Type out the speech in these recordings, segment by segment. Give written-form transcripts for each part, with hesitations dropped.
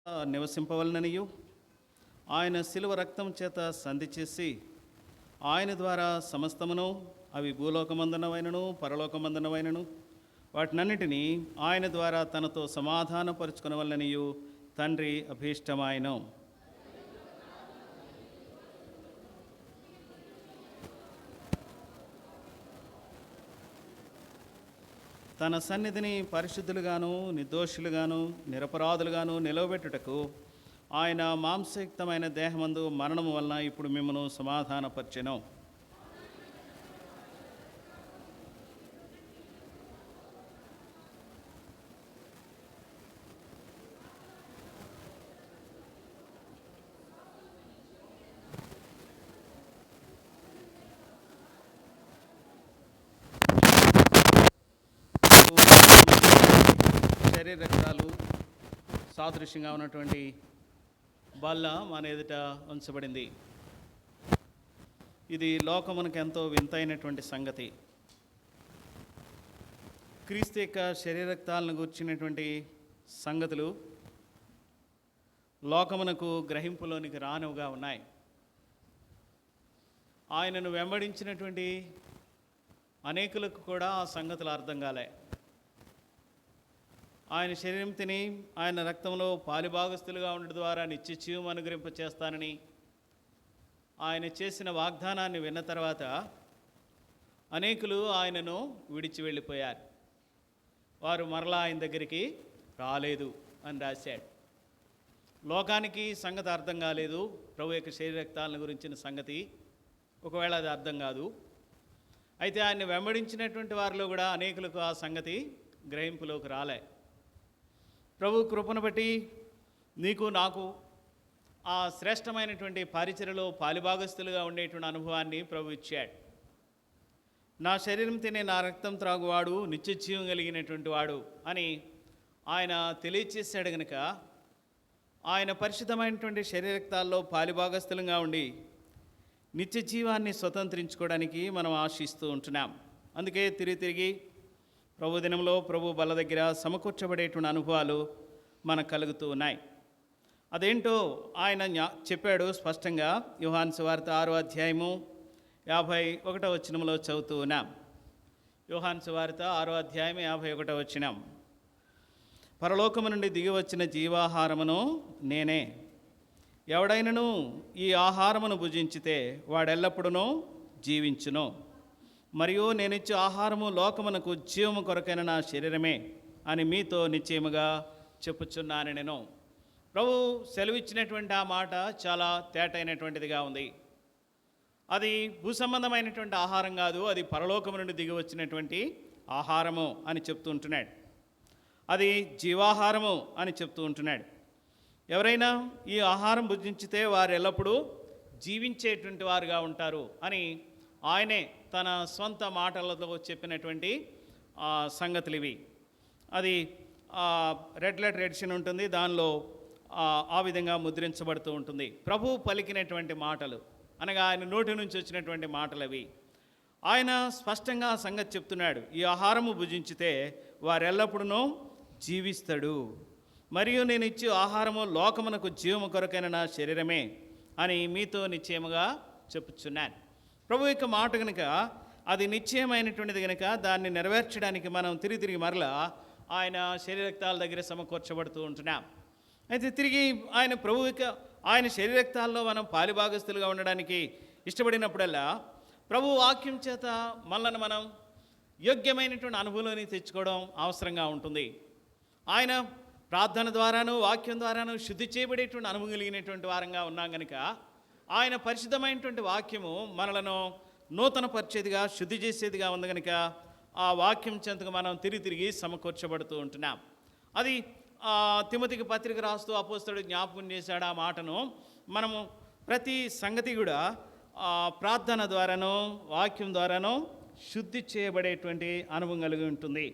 నివసింపవలననియు ఆయన శిలువ రక్తం చేత సంధి చేసి ఆయన ద్వారా సమస్తమును, అవి భూలోకమందునవైనను పరలోకమందునవైనను వాటినన్నిటినీ ఆయన ద్వారా తనతో సమాధానపరుచుకునవలననియు తండ్రి అభీష్టమాయను. తన సన్నిధిని పరిశుద్ధులుగాను నిర్దోషులుగాను నిరపరాధులుగాను నిలవబెట్టుటకు ఆయన మాంసయుక్తమైన దేహమందు మరణము వలన ఇప్పుడు మిమ్మను సమాధానపరిచెను. శరీర రక్తాలు సాదృశ్యంగా ఉన్నటువంటి బల్ల మన ఎదుట ఉంచబడింది. ఇది లోకమునకు ఎంతో వింతైనటువంటి సంగతి. క్రీస్తు యొక్క శరీర రక్తాలను గూర్చినటువంటి సంగతులు లోకమునకు గ్రహింపులోనికి రానుగా ఉన్నాయి. ఆయనను వెంబడించినటువంటి అనేకులకు కూడా ఆ సంగతులు అర్థం కాలే. ఆయన శరీరం తిని ఆయన రక్తంలో పాలిభాగస్తులుగా ఉండడం ద్వారా నిత్య జీవం అనుగ్రహింప చేస్తానని ఆయన చేసిన వాగ్దానాన్ని విన్న తర్వాత అనేకులు ఆయనను విడిచి వెళ్ళిపోయారు. వారు మరలా ఆయన దగ్గరికి రాలేదు అని రాశాడు. లోకానికి సంగతి అర్థం కాలేదు, ప్రభు యొక్క శరీర రక్తాలను గురించిన సంగతి. ఒకవేళ అది అర్థం కాదు. అయితే ఆయన్ని వెంబడించినటువంటి వారిలో కూడా అనేకులకు ఆ సంగతి గ్రహింపులోకి రాలే. ప్రభు కృపను బట్టి నీకు నాకు ఆ శ్రేష్టమైనటువంటి పరిచర్యలో పాలిభాగస్తులుగా ఉండేటువంటి అనుభవాన్ని ప్రభు ఇచ్చాడు. నా శరీరం తినే నా రక్తం త్రాగువాడు నిత్య జీవం కలిగినటువంటి వాడు అని ఆయన తెలియచేశాడు. గనుక ఆయన పరిశుద్ధమైనటువంటి శరీర రక్తాల్లో పాలిభాగస్తులుగా ఉండి నిత్య జీవాన్ని స్వతంత్రించుకోవడానికి మనం ఆశిస్తూ ఉంటున్నాం. అందుకే తిరిగి ప్రభు దినంలో ప్రభు బల్ల దగ్గర సమకూర్చబడేటువంటి అనుభవాలు మనకు కలుగుతూ ఉన్నాయి. అదేంటో ఆయన చెప్పాడు స్పష్టంగా. యోహాను సువార్త 6వ అధ్యాయము 51వ వచనంలో చదువుతూ ఉన్నాం. యోహాను సువార్త 6వ అధ్యాయం 51వ వచనం. పరలోకము నుండి దిగి వచ్చిన జీవాహారమును నేనే. ఎవడైనను ఈ ఆహారమును భుజించితే వాడెల్లప్పుడూ జీవించును. మరియు నేనిచ్చే ఆహారము లోకమునకు జీవము కొరకైన నా శరీరమే అని మీతో నిశ్చయముగా చెప్పుచున్నాను నేను. ప్రభు సెలవిచ్చినటువంటి ఆ మాట చాలా తేటైనటువంటిదిగా ఉంది. అది భూసంబంధమైనటువంటి ఆహారం కాదు, అది పరలోకము నుండి దిగి వచ్చినటువంటి ఆహారము అని చెప్తూ ఉంటున్నాడు. అది జీవాహారము అని చెప్తూ ఉంటున్నాడు. ఎవరైనా ఈ ఆహారం భుజించితే వారు ఎల్లప్పుడూ జీవించేటువంటి వారుగా ఉంటారు అని ఆయనే తన సొంత మాటలతో చెప్పినటువంటి సంగతులు ఇవి. అది రెడ్ లెటర్ ఎడిషన్ ఉంటుంది, దానిలో ఆ విధంగా ముద్రించబడుతూ ఉంటుంది. ప్రభు పలికినటువంటి మాటలు అనగా ఆయన నోటి నుంచి వచ్చినటువంటి మాటలు అవి. ఆయన స్పష్టంగా ఆ సంగతి చెప్తున్నాడు. ఈ ఆహారము భుజించితే వారెల్లప్పుడూ జీవిస్తాడు. మరియు నేను ఇచ్చే ఆహారము లోకమునకు జీవము కొరకైన నా శరీరమే అని మీతో నిశ్చయముగా చెప్పుచున్నాను. ప్రభు యొక్క మాట కనుక అది నిశ్చయమైనటువంటిది కనుక దాన్ని నెరవేర్చడానికి మనం తిరిగి మరలా ఆయన శరీరక్తాల దగ్గర సమకూర్చబడుతూ ఉంటున్నాం. అయితే తిరిగి ఆయన శరీరక్తాల్లో మనం పాలిభాగస్తులుగా ఉండడానికి ఇష్టపడినప్పుడల్లా ప్రభు వాక్యం చేత మనల్ని మనం యోగ్యమైనటువంటి అనుభవంలోని తెచ్చుకోవడం అవసరంగా ఉంటుంది. ఆయన ప్రార్థన ద్వారాను వాక్యం ద్వారాను శుద్ధి చేయబడేటువంటి అనుభవం కలిగినటువంటి వారంగా ఉన్నాం కనుక ఆయన పరిశుద్ధమైనటువంటి వాక్యము మనలను నూతన పరిచేదిగా శుద్ధి చేసేదిగా ఉంది కనుక ఆ వాక్యం చెంతకు మనం తిరిగి సమకూర్చబడుతూ ఉంటున్నాం. అది తిమోతికి పత్రిక రాస్తూ అపోస్తలుడు జ్ఞాపకం చేశాడు ఆ మాటను. మనము ప్రతి సంగతి కూడా ప్రార్థన ద్వారానో వాక్యం ద్వారానో శుద్ధి చేయబడేటువంటి అనుభవం కలిగి ఉంటుంది.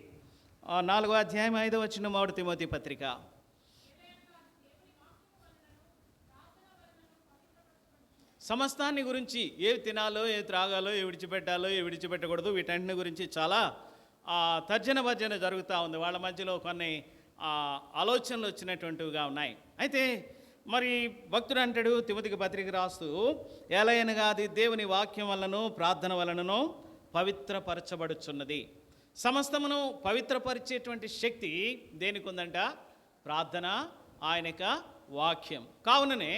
4వ అధ్యాయం 5వ వచనం 1 తిమోతి పత్రిక. సమస్తాన్ని గురించి ఏవి తినాలో ఏవి త్రాగాలో ఏ విడిచిపెట్టాలో ఏ విడిచిపెట్టకూడదు వీటన్నిటి గురించి చాలా తర్జన భర్జన జరుగుతూ ఉంది. వాళ్ళ మధ్యలో కొన్ని ఆలోచనలు వచ్చినటువంటివిగా ఉన్నాయి. అయితే మరి భక్తుడు అంటాడు తిమోతికి పత్రిక రాస్తూ, ఎలయనగా అది దేవుని వాక్యం వలనను ప్రార్థన వలనను పవిత్రపరచబడుచున్నది. సమస్తమును పవిత్రపరిచేటువంటి శక్తి దేనికి ఉందంట? ప్రార్థన, ఆయన యొక్క వాక్యం. కావుననే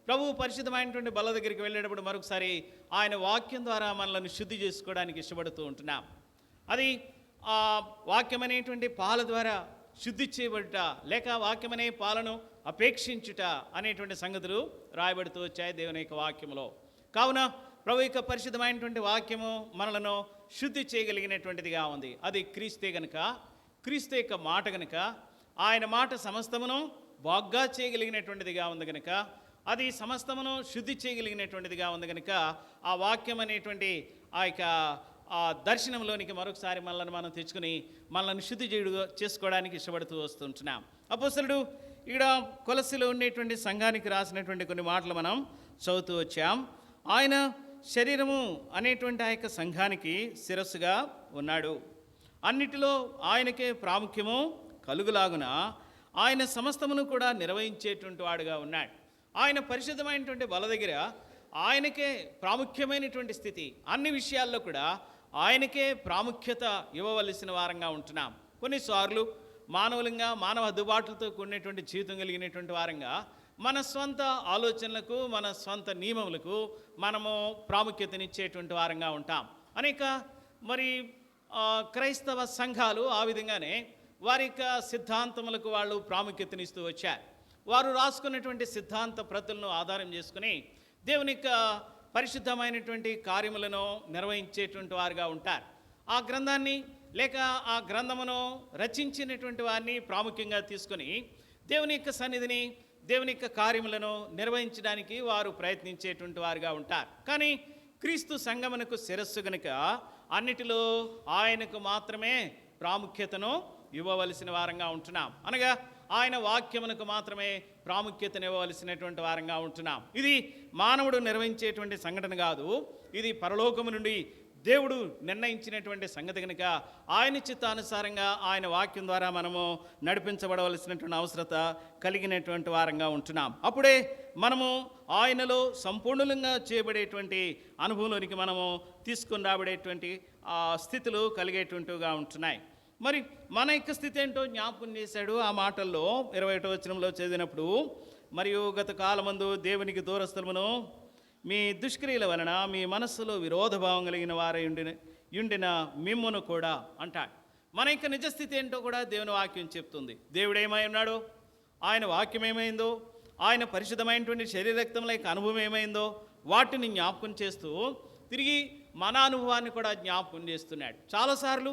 ప్రభువు పరిశుద్ధమైనటువంటి బల్ల దగ్గరికి వెళ్ళేటప్పుడు మరొకసారి ఆయన వాక్యం ద్వారా మనల్ని శుద్ధి చేసుకోవడానికి ఇష్టపడుతూ ఉంటున్నాం. అది ఆ వాక్యం అనేటువంటి పాల ద్వారా శుద్ధి చేయబడుట, లేక వాక్యమనే పాలను అపేక్షించుట అనేటువంటి సంగతులు రాయబడుతూ వచ్చాయి దేవుని యొక్క వాక్యంలో. కావున ప్రభు యొక్క పరిశుద్ధమైనటువంటి వాక్యము మనలను శుద్ధి చేయగలిగినటువంటిదిగా ఉంది. అది క్రీస్తే గనుక, క్రీస్తు యొక్క మాట గనుక, ఆయన మాట సమస్తమును బాగ్గా చేయగలిగినటువంటిదిగా ఉంది కనుక, అది సమస్తమును శుద్ధి చేయగలిగినటువంటిదిగా ఉంది కనుక, ఆ వాక్యం అనేటువంటి ఆ యొక్క ఆ దర్శనంలోనికి మరొకసారి మనల్ని మనం తెచ్చుకుని మనల్ని శుద్ధి చేసుకోవడానికి ఇష్టపడుతూ వస్తుంటున్నాం. అపోస్తలుడు ఇక్కడ కొలస్సీలో ఉండేటువంటి సంఘానికి రాసినటువంటి కొన్ని మాటలు మనం చదువుతూ వచ్చాం. ఆయన శరీరము అనేటువంటి ఆ యొక్క సంఘానికి శిరస్సుగా ఉన్నాడు. అన్నిటిలో ఆయనకే ప్రాముఖ్యము కలుగులాగున ఆయన సమస్తమును కూడా నిర్వహించేటువంటి వాడుగా ఉన్నాడు. ఆయన పరిశుద్ధమైనటువంటి బల దగ్గర ఆయనకే ప్రాముఖ్యమైనటువంటి స్థితి, అన్ని విషయాల్లో కూడా ఆయనకే ప్రాముఖ్యత ఇవ్వవలసిన వారంగా ఉంటున్నాం. కొన్నిసార్లు మానవులంగా, మానవ అందుబాటులతో కూడినటువంటి జీవితం కలిగినటువంటి వారంగా మన స్వంత ఆలోచనలకు, మన స్వంత నియమములకు మనము ప్రాముఖ్యతనిచ్చేటువంటి వారంగా ఉంటాం. అనేక మరి క్రైస్తవ సంఘాలు ఆ విధంగానే వారి యొక్క సిద్ధాంతములకు వాళ్ళు ప్రాముఖ్యతనిస్తూ వచ్చారు. వారు రాసుకున్నటువంటి సిద్ధాంత ప్రతులను ఆధారం చేసుకుని దేవుని యొక్క పరిశుద్ధమైనటువంటి కార్యములను నిర్వహించేటువంటి వారుగా ఉంటారు. ఆ గ్రంథాన్ని లేక ఆ గ్రంథమును రచించినటువంటి వారిని ప్రాముఖ్యంగా తీసుకొని దేవుని యొక్క సన్నిధిని, దేవుని యొక్క కార్యములను నిర్వహించడానికి వారు ప్రయత్నించేటువంటి వారుగా ఉంటారు. కానీ క్రీస్తు సంఘమునకు శిరస్సు గనుక అన్నిటిలో ఆయనకు మాత్రమే ప్రాముఖ్యతను ఇవ్వవలసిన వారంగా ఉంటున్నాం. అనగా ఆయన వాక్యమునకు మాత్రమే ప్రాముఖ్యతను ఇవ్వవలసినటువంటి వారంగా ఉంటున్నాం. ఇది మానవుడు నిర్వహించేటువంటి సంఘటన కాదు, ఇది పరలోకము నుండి దేవుడు నిర్ణయించినటువంటి సంగతి కనుక ఆయన చిత్తానుసారంగా ఆయన వాక్యం ద్వారా మనము నడిపించబడవలసినటువంటి అవసరత కలిగినటువంటి వారంగా ఉంటున్నాం. అప్పుడే మనము ఆయనలో సంపూర్ణంగా చేయబడేటువంటి అనుభవంలోనికి మనము తీసుకుని రాబడేటువంటి స్థితులు కలిగేటువంటివిగా ఉంటున్నాయి. మరి మన యొక్క స్థితి ఏంటో జ్ఞాపకం చేశాడు ఆ మాటల్లో 21వ వచనంలో చదివినప్పుడు, మరియు గత కాలమందు దేవునికి దూరస్థలమును మీ దుష్క్రియల వలన మీ మనస్సులో విరోధభావం కలిగిన వారై ఉండిన మిమ్మును కూడా అంటాడు. మన యొక్క నిజస్థితి ఏంటో కూడా దేవుని వాక్యం చెప్తుంది. దేవుడు ఏమై ఉన్నాడో, ఆయన వాక్యం ఏమైందో, ఆయన పరిశుద్ధమైనటువంటి శరీరక్తముల యొక్క అనుభవం ఏమైందో వాటిని జ్ఞాపకం చేస్తూ తిరిగి మన అనుభవాన్ని కూడా జ్ఞాపకం చేస్తున్నాడు. చాలాసార్లు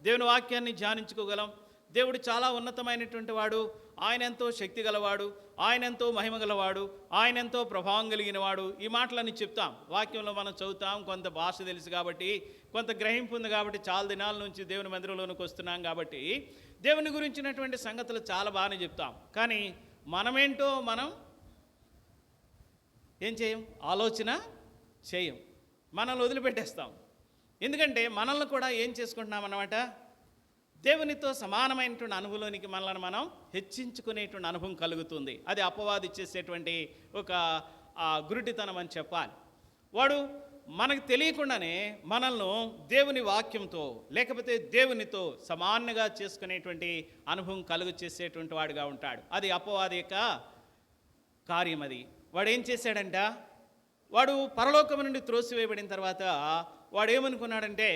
దేవుని వాక్యాన్ని ధ్యానించుకోగలం. దేవుడు చాలా ఉన్నతమైనటువంటి వాడు, ఆయన ఎంతో శక్తి గలవాడు, ఆయన ఎంతో మహిమ గలవాడు, ఆయన ఎంతో ప్రభావం కలిగిన వాడు, ఈ మాటలన్నీ చెప్తాం. వాక్యంలో మనం చదువుతాం, కొంత భాష తెలుసు కాబట్టి, కొంత గ్రహింపు ఉంది కాబట్టి, చాలా దినాల నుంచి దేవుని మందిరంలోనికి వస్తున్నాం కాబట్టి దేవుని గురించినటువంటి సంగతులు చాలా బాగానే చెప్తాం. కానీ మనమేంటో మనం ఏం చేయం, ఆలోచన చేయం, మనల్ని వదిలిపెట్టేస్తాం. ఎందుకంటే మనల్ని కూడా ఏం చేసుకుంటున్నాం అన్నమాట, దేవునితో సమానమైనటువంటి అనుభవంలోనికి మనల్ని మనం హెచ్చించుకునేటువంటి అనుభవం కలుగుతుంది. అది అపవాది చేసేటువంటి ఒక గురుటితనం అని చెప్పాలి. వాడు మనకు తెలియకుండానే మనల్ని దేవుని వాక్యంతో లేకపోతే దేవునితో సమానంగా చేసుకునేటువంటి అనుభవం కలుగు చేసేటువంటి వాడుగా ఉంటాడు. అది అపవాది యొక్క కార్యం. అది వాడు ఏం చేశాడంట, వాడు పరలోకం నుండి త్రోసివేయబడిన తర్వాత వాడు ఏమనుకున్నాడంటే,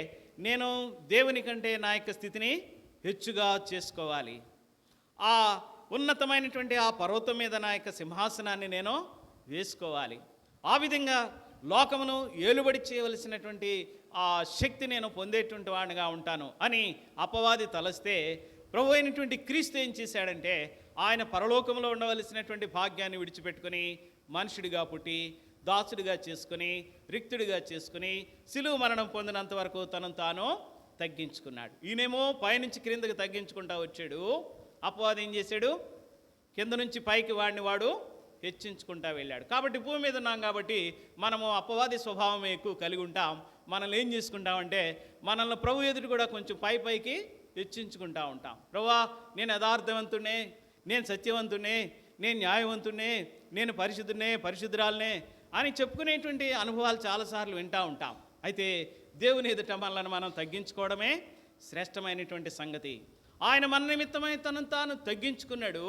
నేను దేవుని కంటే నా యొక్క స్థితిని హెచ్చుగా చేసుకోవాలి, ఆ ఉన్నతమైనటువంటి ఆ పర్వతం మీద నా యొక్క సింహాసనాన్ని నేను వేసుకోవాలి, ఆ విధంగా లోకమును ఏలుబడి చేయవలసినటువంటి ఆ శక్తి నేను పొందేటువంటి వాడిగా ఉంటాను అని అపవాది తలస్తే, ప్రభు అయినటువంటి క్రీస్తు ఏం చేశాడంటే, ఆయన పరలోకంలో ఉండవలసినటువంటి భాగ్యాన్ని విడిచిపెట్టుకొని మనుషుడిగా పుట్టి దాసుడిగా చేసుకుని రిక్తుడిగా చేసుకుని సిలువ మరణం పొందినంత వరకు తనను తాను తగ్గించుకున్నాడు. ఈయనేమో పైనుంచి క్రిందకి తగ్గించుకుంటా వచ్చాడు. అపవాది ఏం చేశాడు, కింద నుంచి పైకి వాడు హెచ్చించుకుంటా వెళ్ళాడు. కాబట్టి భూమి మీద ఉన్నాం కాబట్టి మనము అపవాది స్వభావం ఎక్కువ కలిగి ఉంటాం. మనల్ని ఏం చేసుకుంటామంటే, మనల్ని ప్రభు ఎదుటి కూడా కొంచెం పైకి హెచ్చించుకుంటూ ఉంటాం. ప్రభువా, నేను యథార్థవంతుడినే, నేను సత్యవంతుడినే, నేను న్యాయవంతుడినే, నేను పరిశుద్ధురాలనే అని చెప్పుకునేటువంటి అనుభవాలు చాలాసార్లు వింటూ ఉంటాం. అయితే దేవుని ఎదుట మనల్ని మనం తగ్గించుకోవడమే శ్రేష్టమైనటువంటి సంగతి. ఆయన మన నిమిత్తమై తనను తాను తగ్గించుకున్నాడు.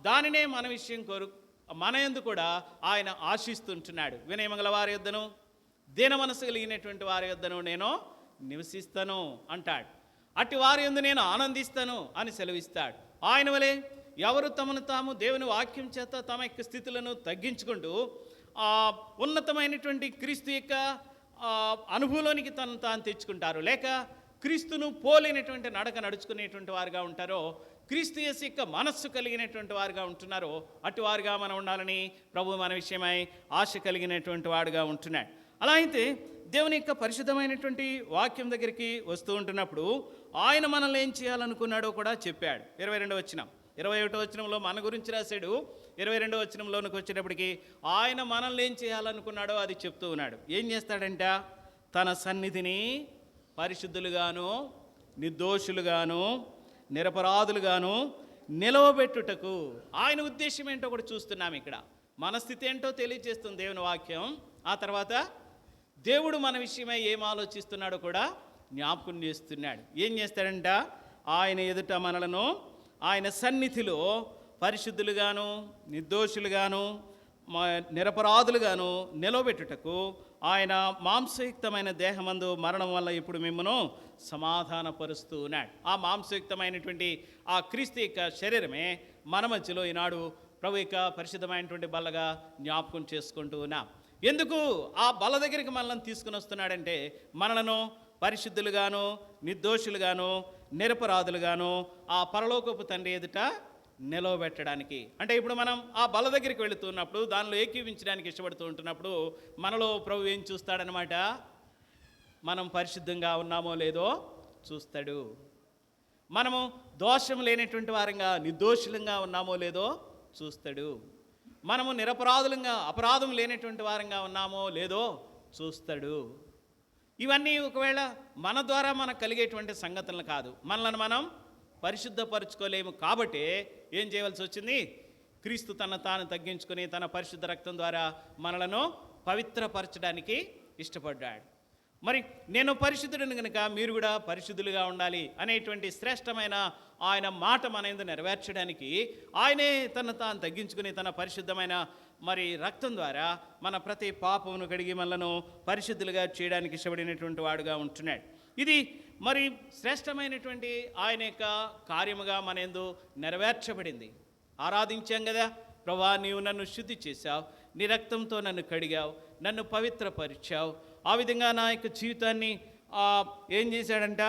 దానినే మన విషయం మన యందు కూడా ఆయన ఆశిస్తుంటున్నాడు. వినయమంగళ వారి యొద్దను, దీన మనసు కలిగినటువంటి వారి యొద్దను నేను నివసిస్తాను అంటాడు. అట్టి వారి యందు నేను ఆనందిస్తాను అని సెలవిస్తాడు. ఆయన వలె ఎవరు తమను తాము దేవుని వాక్యం చేత తమ యొక్క స్థితులను తగ్గించుకుంటూ ఉన్నతమైనటువంటి క్రీస్తు యొక్క అనుభవంలోనికి తను తాను తెచ్చుకుంటారు, లేక క్రీస్తును పోలినటువంటి నడక నడుచుకునేటువంటి వారుగా ఉంటారో, క్రీస్తు యేసు యొక్క మనస్సు కలిగినటువంటి వారుగా ఉంటున్నారో, అటువారుగా మనం ఉండాలని ప్రభు మన విషయమై ఆశ కలిగినటువంటి వాడుగా ఉంటున్నాడు. అలా అయితే దేవుని యొక్క పరిశుద్ధమైనటువంటి వాక్యం దగ్గరికి వస్తూ ఉంటున్నప్పుడు ఆయన మనల్ని ఏం చేయాలనుకున్నాడో కూడా చెప్పాడు. 22వ వచనం, 21వ వచనంలో మన గురించి రాశాడు. 22వ వచనంలోనికి వచ్చేటప్పటికి ఆయన మనల్ని ఏం చేయాలనుకున్నాడో అది చెప్తూ ఉన్నాడు. ఏం చేస్తాడంట? తన సన్నిధిని పరిశుద్ధులుగాను, నిర్దోషులుగాను, నిరపరాధులుగాను నిలవబెట్టుటకు. ఆయన ఉద్దేశం ఏంటో కూడా చూస్తున్నాం ఇక్కడ. మన స్థితి ఏంటో తెలియజేస్తుంది దేవుని వాక్యం. ఆ తర్వాత దేవుడు మన విషయమై ఏం ఆలోచిస్తున్నాడో కూడా జ్ఞాపకం చేస్తున్నాడు. ఏం చేస్తాడంట? ఆయన ఎదుట మనలను ఆయన సన్నిధిలో పరిశుద్ధులుగాను, నిర్దోషులుగాను, నిరపరాధులుగాను నిలవబెట్టుటకు ఆయన మాంసయుక్తమైన దేహమందు మరణం వల్ల ఇప్పుడు మిమ్మను సమాధానపరుస్తూ ఉన్నాడు. ఆ మాంసయుక్తమైనటువంటి ఆ క్రీస్తు యొక్క శరీరమే మన మధ్యలో ఈనాడు ప్రభు యొక్క పరిశుద్ధమైనటువంటి బల్లగా జ్ఞాపకం చేసుకుంటూ ఉన్నాం. ఎందుకు ఆ బల్ల దగ్గరికి మనల్ని తీసుకుని వస్తున్నాడంటే, మనలను పరిశుద్ధులుగాను, నిర్దోషులుగాను, నిరపరాధులుగాను ఆ పరలోకపు తండ్రి ఎదుట నిలవబెట్టడానికి. అంటే ఇప్పుడు మనం ఆ బల్ల దగ్గరికి వెళుతున్నప్పుడు, దానిలో ఏకీవించడానికి ఇష్టపడుతూ ఉంటున్నప్పుడు మనలో ప్రభు ఏం చూస్తాడనమాట? మనం పరిశుద్ధంగా ఉన్నామో లేదో చూస్తాడు. మనము దోషం లేనటువంటి వారంగా, నిర్దోషులంగా ఉన్నామో లేదో చూస్తాడు. మనము నిరపరాధులంగా, అపరాధం లేనటువంటి వారంగా ఉన్నామో లేదో చూస్తాడు. ఇవన్నీ ఒకవేళ మన ద్వారా మనకు కలిగేటువంటి సంగతులు కాదు. మనల్ని మనం పరిశుద్ధపరచుకోలేము. కాబట్టి ఏం చేయవలసి వచ్చింది? క్రీస్తు తాను తగ్గించుకొని తన పరిశుద్ధ రక్తం ద్వారా మనలను పవిత్రపరచడానికి ఇష్టపడ్డాడు. మరి నేను పరిశుద్ధుడిని కనుక మీరు కూడా పరిశుద్ధులుగా ఉండాలి అనేటువంటి శ్రేష్టమైన ఆయన మాట మన యందు నెరవేర్చడానికి ఆయనే తాను తగ్గించుకుని తన పరిశుద్ధమైన రక్తం ద్వారా మన ప్రతి పాపమును కడిగి మనలను పరిశుద్ధులుగా చేయడానికి ఇష్టపడినటువంటి వాడుగా ఉంటున్నాడు. ఇది శ్రేష్టమైనటువంటి ఆయన యొక్క కార్యముగా మన యందు నెరవేర్చబడింది. ఆరాధించాం కదా, ప్రభువా నీవు నన్ను శుద్ధి చేశావు, నీ రక్తంతో నన్ను కడిగావు, నన్ను పవిత్రపరిచావు. ఆ విధంగా నా యొక్క జీవితాన్ని ఏం చేశాడంట?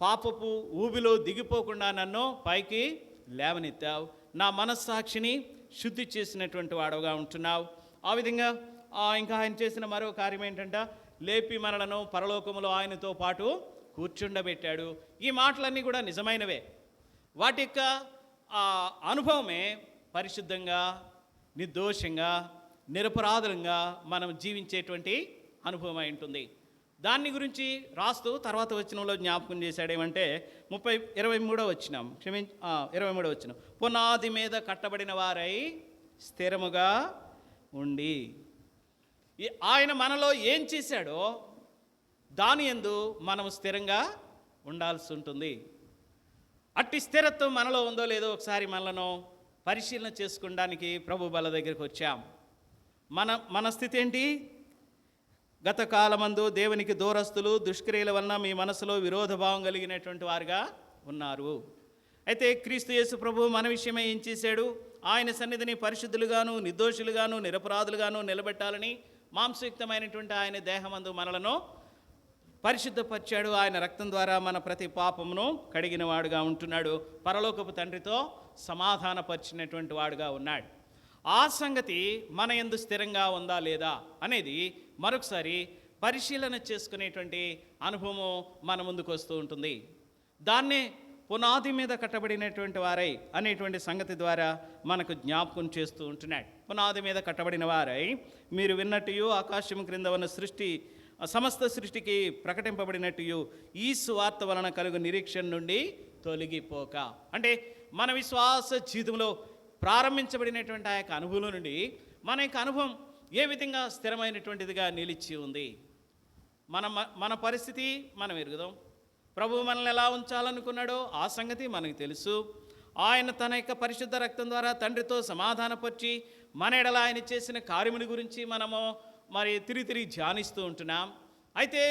పాపపు ఊబిలో దిగిపోకుండా నన్ను పైకి లేవనెత్తావు. నా మనస్సాక్షిని శుద్ధి చేసినటువంటి వాడుగా ఉంటున్నావు. ఆ విధంగా ఇంకా ఆయన చేసిన మరో కార్యం ఏంటంట? లేపి మనలను పరలోకములో ఆయనతో పాటు కూర్చుండబెట్టాడు. ఈ మాటలన్నీ కూడా నిజమైనవే. వాటి యొక్క అనుభవమే పరిశుద్ధంగా, నిర్దోషంగా, నిరపరాధంగా మనం జీవించేటువంటి అనుభవం అయి ఉంటుంది. దాన్ని గురించి రాస్తూ తర్వాత వచనంలో జ్ఞాపకం చేశాడేమంటే 23వ వచనం, 23వ వచనం, పునాది మీద కట్టబడిన వారై స్థిరముగా ఉండి. ఆయన మనలో ఏం చేశాడో దాని యందు మనం స్థిరంగా ఉండాల్సి ఉంటుంది. అట్టి స్థిరత్వం మనలో ఉందో లేదో ఒకసారి మనలను పరిశీలన చేసుకోవడానికి ప్రభు బల దగ్గరికి వచ్చాం. మన స్థితి ఏంటి? గత కాలమందు దేవునికి దూరస్తులు, దుష్క్రియల వలన మీ మనసులో విరోధభావం కలిగినటువంటి వారుగా ఉన్నారు. అయితే క్రీస్తు యేసు ప్రభు మన విషయమై ఏం చేశాడు? ఆయన సన్నిధిని పరిశుద్ధులుగాను, నిర్దోషులుగాను, నిరపరాధులుగాను నిలబెట్టాలని మాంసయుక్తమైనటువంటి ఆయన దేహమందు మనలను పరిశుద్ధపరిచాడు. ఆయన రక్తం ద్వారా మన ప్రతి పాపమును కడిగిన వాడుగా ఉంటున్నాడు. పరలోకపు తండ్రితో సమాధానపరిచినటువంటి వాడుగా ఉన్నాడు. ఆ సంగతి మన యందు స్థిరంగా ఉందా లేదా అనేది మరొకసారి పరిశీలన చేసుకునేటువంటి అనుభవం మన ముందుకు వస్తూ ఉంటుంది. దాన్నే పునాది మీద కట్టబడినటువంటి వారై అనేటువంటి సంగతి ద్వారా మనకు జ్ఞాపకం చేస్తూ ఉంటున్నాడు. పునాది మీద కట్టబడిన వారై మీరు విన్నట్టు ఆకాశం క్రింద ఉన్న సృష్టి సమస్త సృష్టికి ప్రకటింపబడినట్టు ఈ సువార్త వలన కలుగు నిరీక్షణ నుండి తొలగిపోక. అంటే మన విశ్వాస జీవితంలో ప్రారంభించబడినటువంటి ఆ యొక్క అనుభవం నుండి మన యొక్క అనుభవం ఏ విధంగా స్థిరమైనటువంటిదిగా నిలిచి ఉంది. మన పరిస్థితి మనం ఎరుగుదాం. ప్రభువు మనల్ని ఎలా ఉంచాలనుకున్నాడో ఆ సంగతి మనకు తెలుసు. ఆయన తన యొక్క పరిశుద్ధ రక్తం ద్వారా తండ్రితో సమాధానపరిచి మన ఎడల ఆయన చేసిన కార్యముని గురించి మనము తిరిగి ధ్యానిస్తూ ఉంటున్నాం. అయితే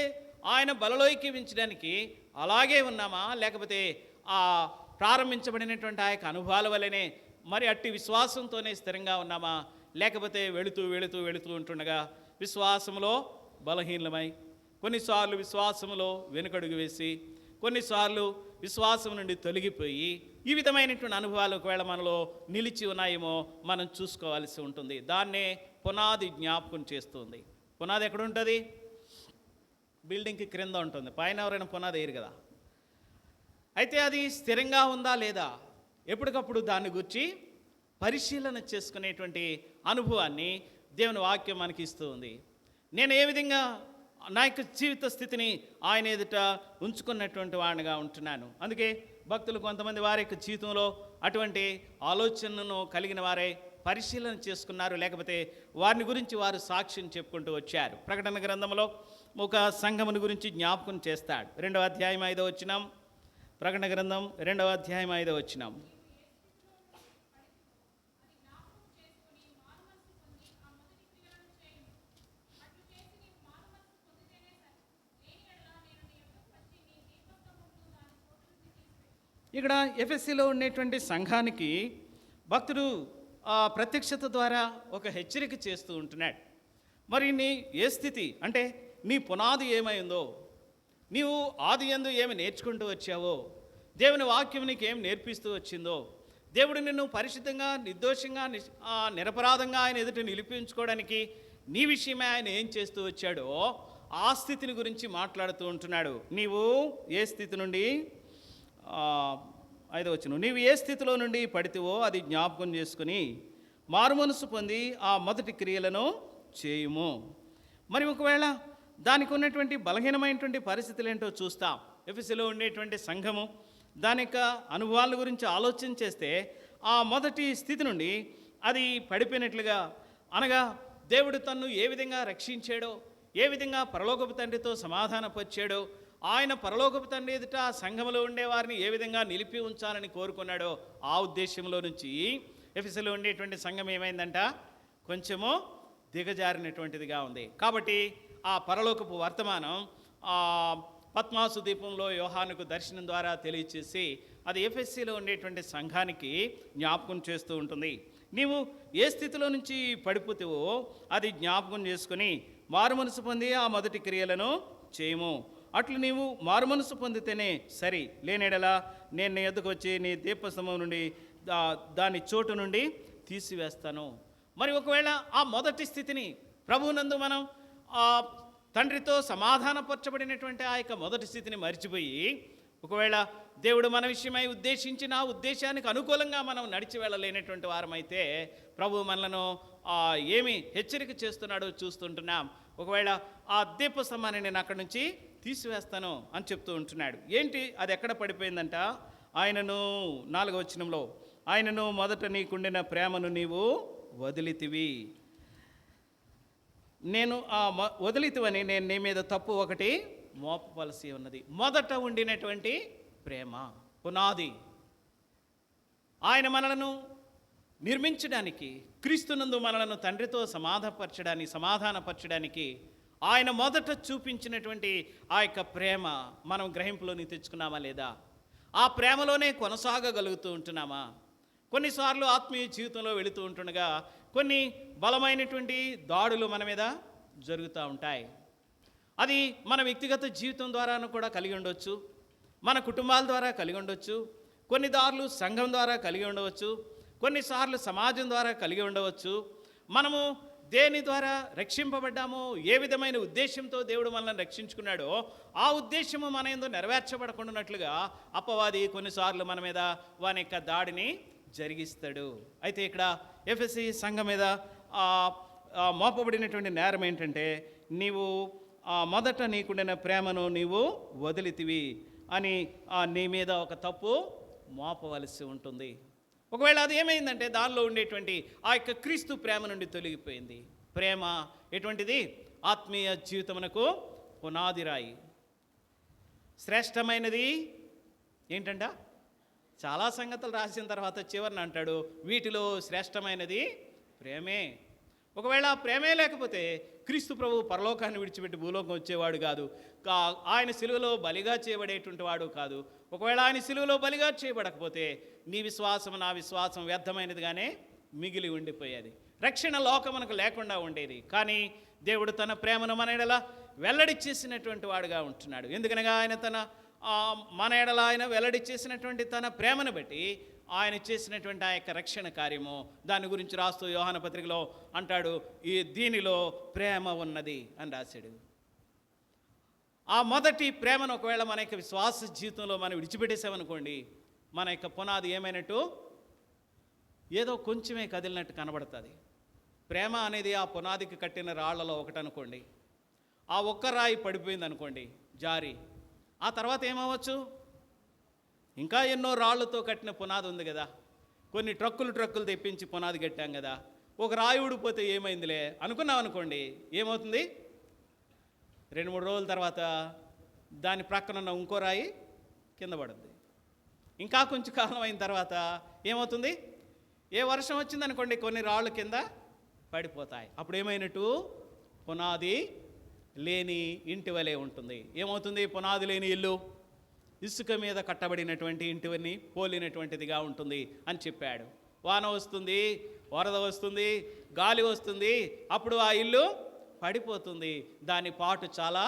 ఆయన బలలోకి వించడానికి అలాగే ఉన్నామా, లేకపోతే ఆ ప్రారంభించబడినటువంటి ఆ యొక్క అనుభవాల వల్లనే అట్టి విశ్వాసంతోనే స్థిరంగా ఉన్నామా, లేకపోతే వెళుతూ ఉంటుండగా విశ్వాసంలో బలహీనమై, కొన్నిసార్లు విశ్వాసంలో వెనుకడుగు వేసి, కొన్నిసార్లు విశ్వాసం నుండి తొలగిపోయి ఈ విధమైనటువంటి అనుభవాలు ఒకవేళ మనలో నిలిచి ఉన్నాయేమో మనం చూసుకోవాల్సి ఉంటుంది. దాన్నే పునాది జ్ఞాపకం చేస్తుంది. పునాది ఎక్కడ ఉంటుంది? బిల్డింగ్కి క్రింద ఉంటుంది. పైన ఎవరైనా పునాది వేయరు కదా. అయితే అది స్థిరంగా ఉందా లేదా ఎప్పటికప్పుడు దాన్ని గురించి పరిశీలన చేసుకునేటువంటి అనుభవాన్ని దేవుని వాక్యం మనకి ఇస్తూ ఉంది. నేను ఏ విధంగా నా యొక్క జీవిత స్థితిని ఆయన ఎదుట ఉంచుకున్నటువంటి వాడిగా ఉంటున్నాను. అందుకే భక్తులు కొంతమంది వారి యొక్క జీవితంలో అటువంటి ఆలోచనను కలిగిన వారే పరిశీలన చేసుకున్నారు, లేకపోతే వారిని గురించి వారు సాక్ష్యం చెప్పుకుంటూ వచ్చారు. ప్రకటన గ్రంథంలో ఒక సంఘముని గురించి జ్ఞాపకం చేస్తాడు. 2వ అధ్యాయం 5వ వచనం. ప్రకటన గ్రంథం 2వ అధ్యాయం 5వ వచనం. ఇక్కడ ఎఫెసీలో ఉండేటువంటి సంఘానికి భక్తుడు ప్రత్యక్షత ద్వారా ఒక హెచ్చరిక చేస్తూ ఉంటున్నాడు. మరి నీ ఏ స్థితి అంటే నీ పునాది ఏమైందో, నీవు ఆది యందు ఏమి నేర్చుకుంటూ వచ్చావో, దేవుని వాక్యం నీకు ఏం నేర్పిస్తూ వచ్చిందో, దేవుడు నిన్ను పరిశుద్ధంగా నిర్దోషంగా నిరపరాధంగా ఆయన ఎదుట నిలిపించుకోవడానికి నీ విషయమే ఆయన ఏం చేస్తూ వచ్చాడో ఆ స్థితిని గురించి మాట్లాడుతూ ఉంటున్నాడు. నీవు ఏ స్థితి నుండి 5వ వచనం, నీవు ఏ స్థితిలో నుండి పడితివో అది జ్ఞాపకం చేసుకుని మారుమనసు పొంది ఆ మొదటి క్రియలను చేయుము. మరి ఒకవేళ దానికి ఉన్నటువంటి బలహీనమైనటువంటి పరిస్థితులు ఏంటో చూస్తాం. ఎఫెసీలో ఉండేటువంటి సంఘము దాని యొక్క అనుభవాల గురించి ఆలోచన చేస్తే ఆ మొదటి స్థితి నుండి అది పడిపోయినట్లుగా, అనగా దేవుడు తన్ను ఏ విధంగా రక్షించాడో, ఏ విధంగా పరలోకపు తండ్రితో సమాధానపరిచాడో, ఆయన పరలోకపు తండ్రి ఎదుట ఆ సంఘములో ఉండేవారిని ఏ విధంగా నిలిపి ఉంచాలని కోరుకున్నాడో ఆ ఉద్దేశంలో నుంచి ఎఫెసీలో ఉండేటువంటి సంఘం ఏమైందంట, కొంచెము దిగజారినటువంటిదిగా ఉంది. కాబట్టి ఆ పరలోకపు వర్తమానం పద్మాసు దీపంలో యోహానుకు దర్శనం ద్వారా తెలియచేసి అది ఎఫెసీలో ఉండేటువంటి సంఘానికి జ్ఞాపకం చేస్తూ ఉంటుంది. నీవు ఏ స్థితిలో నుంచి పడిపోతావో అది జ్ఞాపకం చేసుకుని మారుమనసు పొంది ఆ మొదటి క్రియలను చేయము. అట్లు నీవు మారుమనసు పొందితేనే సరి, లేనేడలా నేను నీ ఎద్దుకు వచ్చి నీ దీపస్తంభం నుండి దాని చోటు నుండి తీసివేస్తాను. మరి ఒకవేళ ఆ మొదటి స్థితిని ప్రభువునందు మనం తండ్రితో సమాధానపరచబడినటువంటి ఆ యొక్క మొదటి స్థితిని మర్చిపోయి, ఒకవేళ దేవుడు మన విషయమై ఉద్దేశించిన ఆ ఉద్దేశానికి అనుకూలంగా మనం నడిచి వెళ్ళలేనటువంటి వారమైతే ప్రభు మనలను ఏమి హెచ్చరిక చేస్తున్నాడో చూస్తుంటున్నాం. ఒకవేళ ఆ దీపస్తంభాన్ని నేను అక్కడి నుంచి తీసివేస్తాను అని చెప్తూ ఉంటున్నాడు. ఏంటి అది ఎక్కడ పడిపోయిందంట? ఆయనను 4వ వచనంలో, ఆయనను మొదట నీకుండిన ప్రేమను నీవు వదిలితివి. నేను వదిలితివని నేను నీ మీద తప్పు ఒకటి మోపవలసి ఉన్నది. మొదట ఉండినటువంటి ప్రేమ పునాది, ఆయన మనలను నిర్మించడానికి, క్రీస్తునందు మనలను తండ్రితో సమాధానపరచడానికి ఆయన మొదట చూపించినటువంటి ఆ యొక్క ప్రేమ మనం గ్రహింపులోని తెచ్చుకున్నామా లేదా? ఆ ప్రేమలోనే కొనసాగగలుగుతూ ఉంటున్నామా? కొన్నిసార్లు ఆత్మీయ జీవితంలో వెళుతూ ఉంటుండగా కొన్ని బలమైనటువంటి దాడులు మన మీద జరుగుతూ ఉంటాయి. అది మన వ్యక్తిగత జీవితం ద్వారాను కూడా కలిగి ఉండవచ్చు, మన కుటుంబాల ద్వారా కలిగి ఉండవచ్చు, కొన్ని దారులు సంఘం ద్వారా కలిగి ఉండవచ్చు, కొన్నిసార్లు సమాజం ద్వారా కలిగి ఉండవచ్చు. మనము దేని ద్వారా రక్షింపబడ్డామో, ఏ విధమైన ఉద్దేశంతో దేవుడు మనల్ని రక్షించుకున్నాడో ఆ ఉద్దేశము మన యందు నెరవేర్చబడకుండానట్లుగా అపవాది కొన్నిసార్లు మన మీద వాని యొక్క దాడిని జరిగిస్తాడు. అయితే ఇక్కడ ఎఫెసీ సంఘం మీద మోపబడినటువంటి నేరం ఏంటంటే, నీవు మొదట నీకుండిన ప్రేమను నీవు వదిలితివి అని నీ మీద ఒక తప్పు మోపవలసి ఉంటుంది. ఒకవేళ అది ఏమైందంటే దానిలో ఉండేటువంటి ఆ యొక్క క్రీస్తు ప్రేమ నుండి తొలగిపోయింది. ప్రేమ ఎటువంటిది? ఆత్మీయ జీవితమునకు పునాది రాయి. శ్రేష్టమైనది ఏంటంట? చాలా సంగతులు రాసిన తర్వాత చివరిని అంటాడు, వీటిలో శ్రేష్టమైనది ప్రేమే. ఒకవేళ ప్రేమే లేకపోతే క్రీస్తు ప్రభు పరలోకాన్ని విడిచిపెట్టి భూలోకం వచ్చేవాడు కాదు. ఆయన సిలువలో బలిగా చేయబడేటువంటి వాడు కాదు. ఒకవేళ ఆయన సిలువలో బలిగా చేయబడకపోతే నీ విశ్వాసం నా విశ్వాసం వ్యర్థమైనదిగానే మిగిలి ఉండిపోయేది. రక్షణ లోకమునకు లేకుండా ఉండేది. కానీ దేవుడు తన ప్రేమను మన ఎడల వెల్లడి చేసినటువంటి వాడుగా ఉంటున్నాడు. ఎందుకనగా ఆయన మన ఎడల ఆయన వెల్లడి చేసినటువంటి తన ప్రేమను బట్టి ఆయన చేసినటువంటి ఆ యొక్క రక్షణ కార్యము, దాని గురించి రాస్తూ యోహాను పత్రికలో అంటాడు, దీనిలో ప్రేమ ఉన్నది అని రాశాడు. ఆ మొదటి ప్రేమను ఒకవేళ మన యొక్క విశ్వాస జీవితంలో మనం విడిచిపెట్టేసామనుకోండి, మన యొక్క పునాది ఏమైనట్టు? ఏదో కొంచెమే కదిలినట్టు కనబడుతుంది. ప్రేమ అనేది ఆ పునాదికి కట్టిన రాళ్లలో ఒకటి అనుకోండి. ఆ ఒక్క రాయి పడిపోయింది అనుకోండి జారి, ఆ తర్వాత ఏమవ్వచ్చు? ఇంకా ఎన్నో రాళ్లతో కట్టిన పునాది ఉంది కదా. కొన్ని ట్రక్కులు తెప్పించి పునాది కట్టాం కదా. ఒక రాయి ఊడిపోతే ఏమైందిలే అనుకున్నాం అనుకోండి, ఏమవుతుంది? 2-3 రోజుల తర్వాత దాని ప్రక్కన ఉన్న ఇంకో రాయి కింద పడుద్ది. ఇంకా కొంచెం కాలం అయిన తర్వాత ఏమవుతుంది? ఏ వర్షం వచ్చిందనుకోండి, కొన్ని రాళ్ళు కింద పడిపోతాయి. అప్పుడు ఏమైనట్టు? పునాది లేని ఇంటి వలె ఉంటుంది. ఏమవుతుంది? పునాది లేని ఇల్లు ఇసుక మీద కట్టబడినటువంటి ఇంటివన్నీ పోలినటువంటిదిగా ఉంటుంది అని చెప్పాడు. వాన వస్తుంది, వరద వస్తుంది, గాలి వస్తుంది, అప్పుడు ఆ ఇల్లు పడిపోతుంది. దాని పాటు చాలా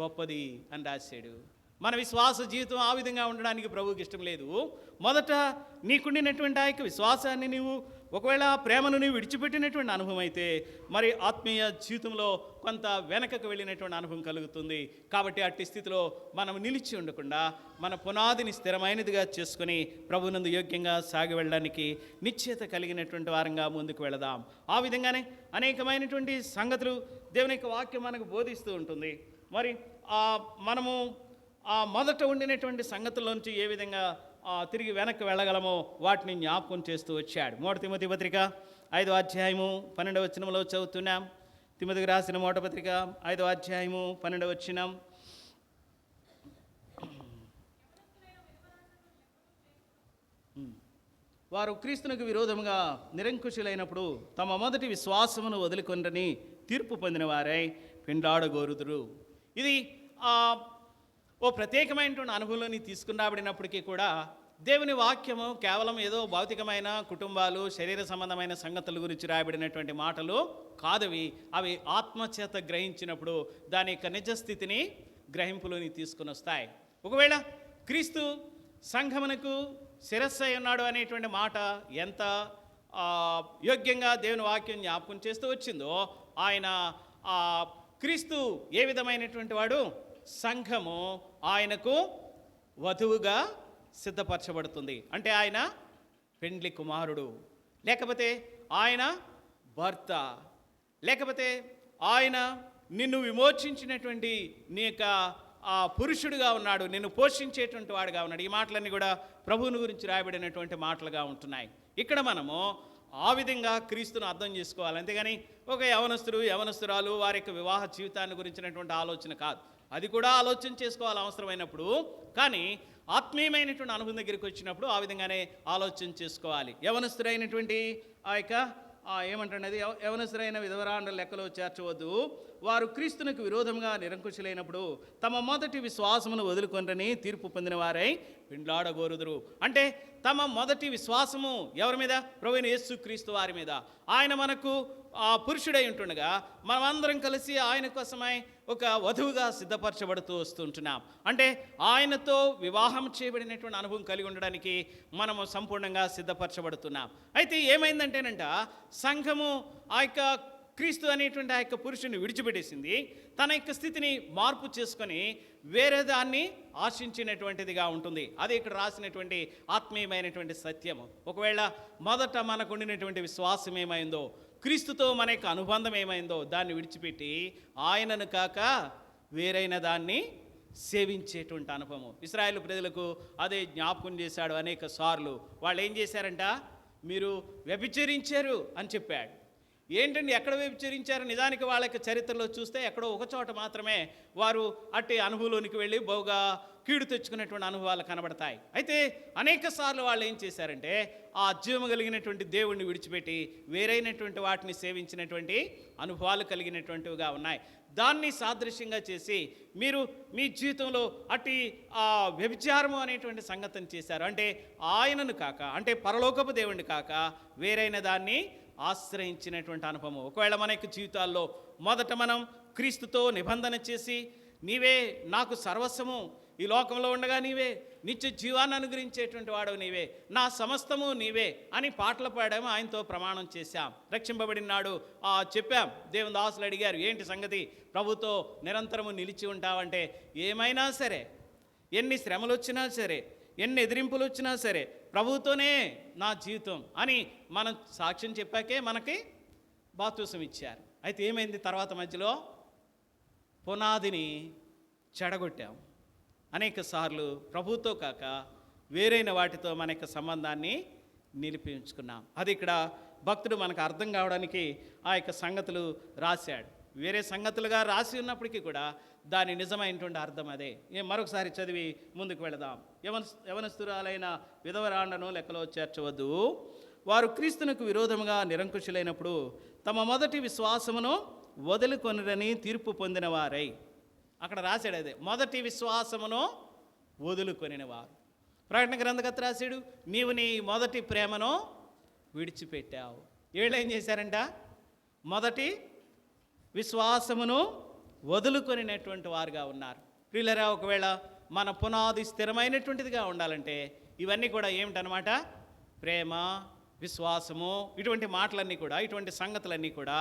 గొప్పది అని రాశాడు. మన విశ్వాస జీవితం ఆ విధంగా ఉండడానికి ప్రభువుకి ఇష్టం లేదు. మొదట నీకుండినటువంటి ఆ యొక్క విశ్వాసాన్ని నీవు ఒకవేళ ప్రేమను నీవు విడిచిపెట్టినటువంటి అనుభవం అయితే మరి ఆత్మీయ జీవితంలో కొంత వెనకకు వెళ్ళినటువంటి అనుభవం కలుగుతుంది. కాబట్టి అట్టి స్థితిలో మనం నిలిచి ఉండకుండా మన పునాదిని స్థిరమైనదిగా చేసుకొని ప్రభువునందు యోగ్యంగా సాగి వెళ్ళడానికి నిశ్చయత కలిగినటువంటి వారంగా ముందుకు వెళదాం. ఆ విధంగానే అనేకమైనటువంటి సంగతులు దేవుని యొక్క వాక్యం మనకు బోధిస్తూ ఉంటుంది. మరి మనము మొదట ఉండినటువంటి సంగతుల్లోంచి ఏ విధంగా తిరిగి వెనక్కి వెళ్ళగలమో వాటిని జ్ఞాపకం చేస్తూ వచ్చాడు. 1 తిమోతి పత్రిక 5వ అధ్యాయము 12వ వచనంలో చదువుతున్నాం. తిమోతికి రాసిన 1వ పత్రిక 5వ అధ్యాయము 12వ వచనం. వారు క్రీస్తునకు విరోధముగా నిరంకుశులైనప్పుడు తమ మొదటి విశ్వాసమును వదులుకొనని తీర్పు పొందిన వారై పెండాడగోరుదురు. ఇది ఓ ప్రత్యేకమైనటువంటి అనుభవంలోని తీసుకుని రాబడినప్పటికీ కూడా దేవుని వాక్యము కేవలం ఏదో భౌతికమైన కుటుంబాలు శరీర సంబంధమైన సంగతుల గురించి రాయబడినటువంటి మాటలు కాదవి. అవి ఆత్మచేత గ్రహించినప్పుడు దాని యొక్క నిజస్థితిని గ్రహింపులోని తీసుకుని వస్తాయి. ఒకవేళ క్రీస్తు సంఘమునకు శిరస్సు అయి ఉన్నాడు అనేటువంటి మాట ఎంత యోగ్యంగా దేవుని వాక్యం జ్ఞాపకం చేస్తూ వచ్చిందో, ఆయన క్రీస్తు ఏ విధమైనటువంటి వాడు? సంఘము ఆయనకు వధువుగా సిద్ధపరచబడుతుంది. అంటే ఆయన పెండ్లి కుమారుడు, లేకపోతే ఆయన భర్త, లేకపోతే ఆయన నిన్ను విమోచించినటువంటి నీ యొక్క పురుషుడిగా ఉన్నాడు, నిన్ను పోషించేటువంటి వాడుగా ఉన్నాడు. ఈ మాటలన్నీ కూడా ప్రభువుని గురించి రాయబడినటువంటి మాటలుగా ఉంటున్నాయి. ఇక్కడ మనము ఆ విధంగా క్రీస్తును అర్థం చేసుకోవాలి. అంతేగాని ఒక యవనస్తురాలు వారి యొక్క వివాహ జీవితాన్ని గురించినటువంటి ఆలోచన కాదు. అది కూడా ఆలోచన చేసుకోవాలి అవసరమైనప్పుడు. కానీ ఆత్మీయమైనటువంటి అనుభవం దగ్గరికి వచ్చినప్పుడు ఆ విధంగానే ఆలోచన చేసుకోవాలి. యవనస్తుడైనటువంటి ఆ యొక్క ఏమంటున్నది? యవనస్తులైన విధవరాండ్ర లెక్కలో చేర్చవద్దు. వారు క్రీస్తునకు విరోధంగా నిరంకుశులైనప్పుడు తమ మొదటి విశ్వాసమును వదులుకొనని తీర్పు పొందిన వారై పెండ్లాడగోరుదురు. అంటే తమ మొదటి విశ్వాసము ఎవరి మీద? ప్రభువైన యేసు క్రీస్తు వారి మీద. ఆయన మనకు పురుషుడై ఉంటుండగా మనమందరం కలిసి ఆయన కోసమై ఒక వధువుగా సిద్ధపరచబడుతూ వస్తుంటున్నాం. అంటే ఆయనతో వివాహం చేయబడినటువంటి అనుభవం కలిగి ఉండడానికి మనము సంపూర్ణంగా సిద్ధపరచబడుతున్నాం. అయితే ఏమైందంటేనంట, సంఘము ఆ యొక్క క్రీస్తు అనేటువంటి ఆ యొక్క పురుషుని విడిచిపెట్టేసింది. తన యొక్క స్థితిని మార్పు చేసుకొని వేరే దాన్ని ఆశించినటువంటిదిగా ఉంటుంది. అదే ఇక్కడ రాసినటువంటి ఆత్మీయమైనటువంటి సత్యము. ఒకవేళ మొదట మనకు ఉండినటువంటి విశ్వాసం ఏమైందో, క్రీస్తుతో మన యొక్క అనుబంధం ఏమైందో దాన్ని విడిచిపెట్టి ఆయనను కాక వేరైన దాన్ని సేవించేటువంటి అనుభవం. ఇశ్రాయేలు ప్రజలకు అదే జ్ఞాపకం చేశాడు అనేక సార్లు. వాళ్ళు ఏం చేశారంట, మీరు వ్యభిచరించారు అని చెప్పాడు. ఏంటండి ఎక్కడ వ్యభిచరించారు? నిజానికి వాళ్ళ యొక్క చరిత్రలో చూస్తే ఎక్కడో ఒక చోట మాత్రమే వారు అట్టి అనుభవంలోనికి వెళ్ళి బహుగా కీడు తెచ్చుకునేటువంటి అనుభవాలు కనబడతాయి. అయితే అనేక సార్లు వాళ్ళు ఏం చేశారంటే ఆ జీవము కలిగినటువంటి దేవుణ్ణి విడిచిపెట్టి వేరైనటువంటి వాటిని సేవించినటువంటి అనుభవాలు కలిగినటువంటివిగా ఉన్నాయి. దాన్ని సాదృశ్యంగా చేసి మీరు మీ జీవితంలో అట్టి ఆ వ్యభిచారము అనేటువంటి సంగతిని చేశారు. అంటే ఆయనను కాక, అంటే పరలోకపు దేవుణ్ణి కాక వేరైన దాన్ని ఆశ్రయించినటువంటి అనుభవం. ఒకవేళ మన యొక్క జీవితాల్లో మొదట మనం క్రీస్తుతో నిబంధన చేసి, నీవే నాకు సర్వస్వము, ఈ లోకంలో ఉండగా నీవే, నిత్య జీవాన్ని అనుగ్రహించేటువంటి వాడు నీవే, నా సమస్తము నీవే అని పాటలు పాడాము, ఆయనతో ప్రమాణం చేశాం, రక్షింపబడినాడు చెప్పాం. దేవుని దాసులు అడిగారు, ఏంటి సంగతి, ప్రభుతో నిరంతరము నిలిచి ఉంటావంటే, ఏమైనా సరే, ఎన్ని శ్రమలు వచ్చినా సరే, ఎన్ని ఎదిరింపులు వచ్చినా సరే, ప్రభువుతోనే నా జీవితం అని మనం సాక్ష్యం చెప్పాకే మనకి బాప్తిసం ఇచ్చారు. అయితే ఏమైంది తర్వాత మధ్యలో? పునాదిని చెడగొట్టాం. అనేక సార్లు ప్రభువుతో కాక వేరైన వాటితో మన యొక్క సంబంధాన్ని నిలిపించుకున్నాం. అది ఇక్కడ భక్తుడు మనకు అర్థం కావడానికి ఆ యొక్క సంగతులు రాశాడు. వేరే సంగతులుగా రాసి ఉన్నప్పటికీ కూడా దాని నిజమైనటువంటి అర్థం అదే. మరొకసారి చదివి ముందుకు వెళదాం. యవనస్తురాలైన విధవరాండను లెక్కలో చేర్చవద్దు. వారు క్రీస్తునకు విరోధముగా నిరంకుశులైనప్పుడు తమ మొదటి విశ్వాసమును వదులుకొనిరని తీర్పు పొందిన వారై. అక్కడ రాశాడు అదే, మొదటి విశ్వాసమును వదులుకొనిన వారు. ప్రకటన గ్రంథకర్త రాశాడు, నీవు నీ మొదటి ప్రేమను విడిచిపెట్టావు. వీళ్ళు ఏం చేశారంట, మొదటి విశ్వాసమును వదులుకొనినటువంటి వారుగా ఉన్నారు. ప్రియులరా, ఒకవేళ మన పునాది స్థిరమైనటువంటిదిగా ఉండాలంటే ఇవన్నీ కూడా ఏమిటనమాట, ప్రేమ, విశ్వాసము, ఇటువంటి మాటలన్నీ కూడా, ఇటువంటి సంగతులన్నీ కూడా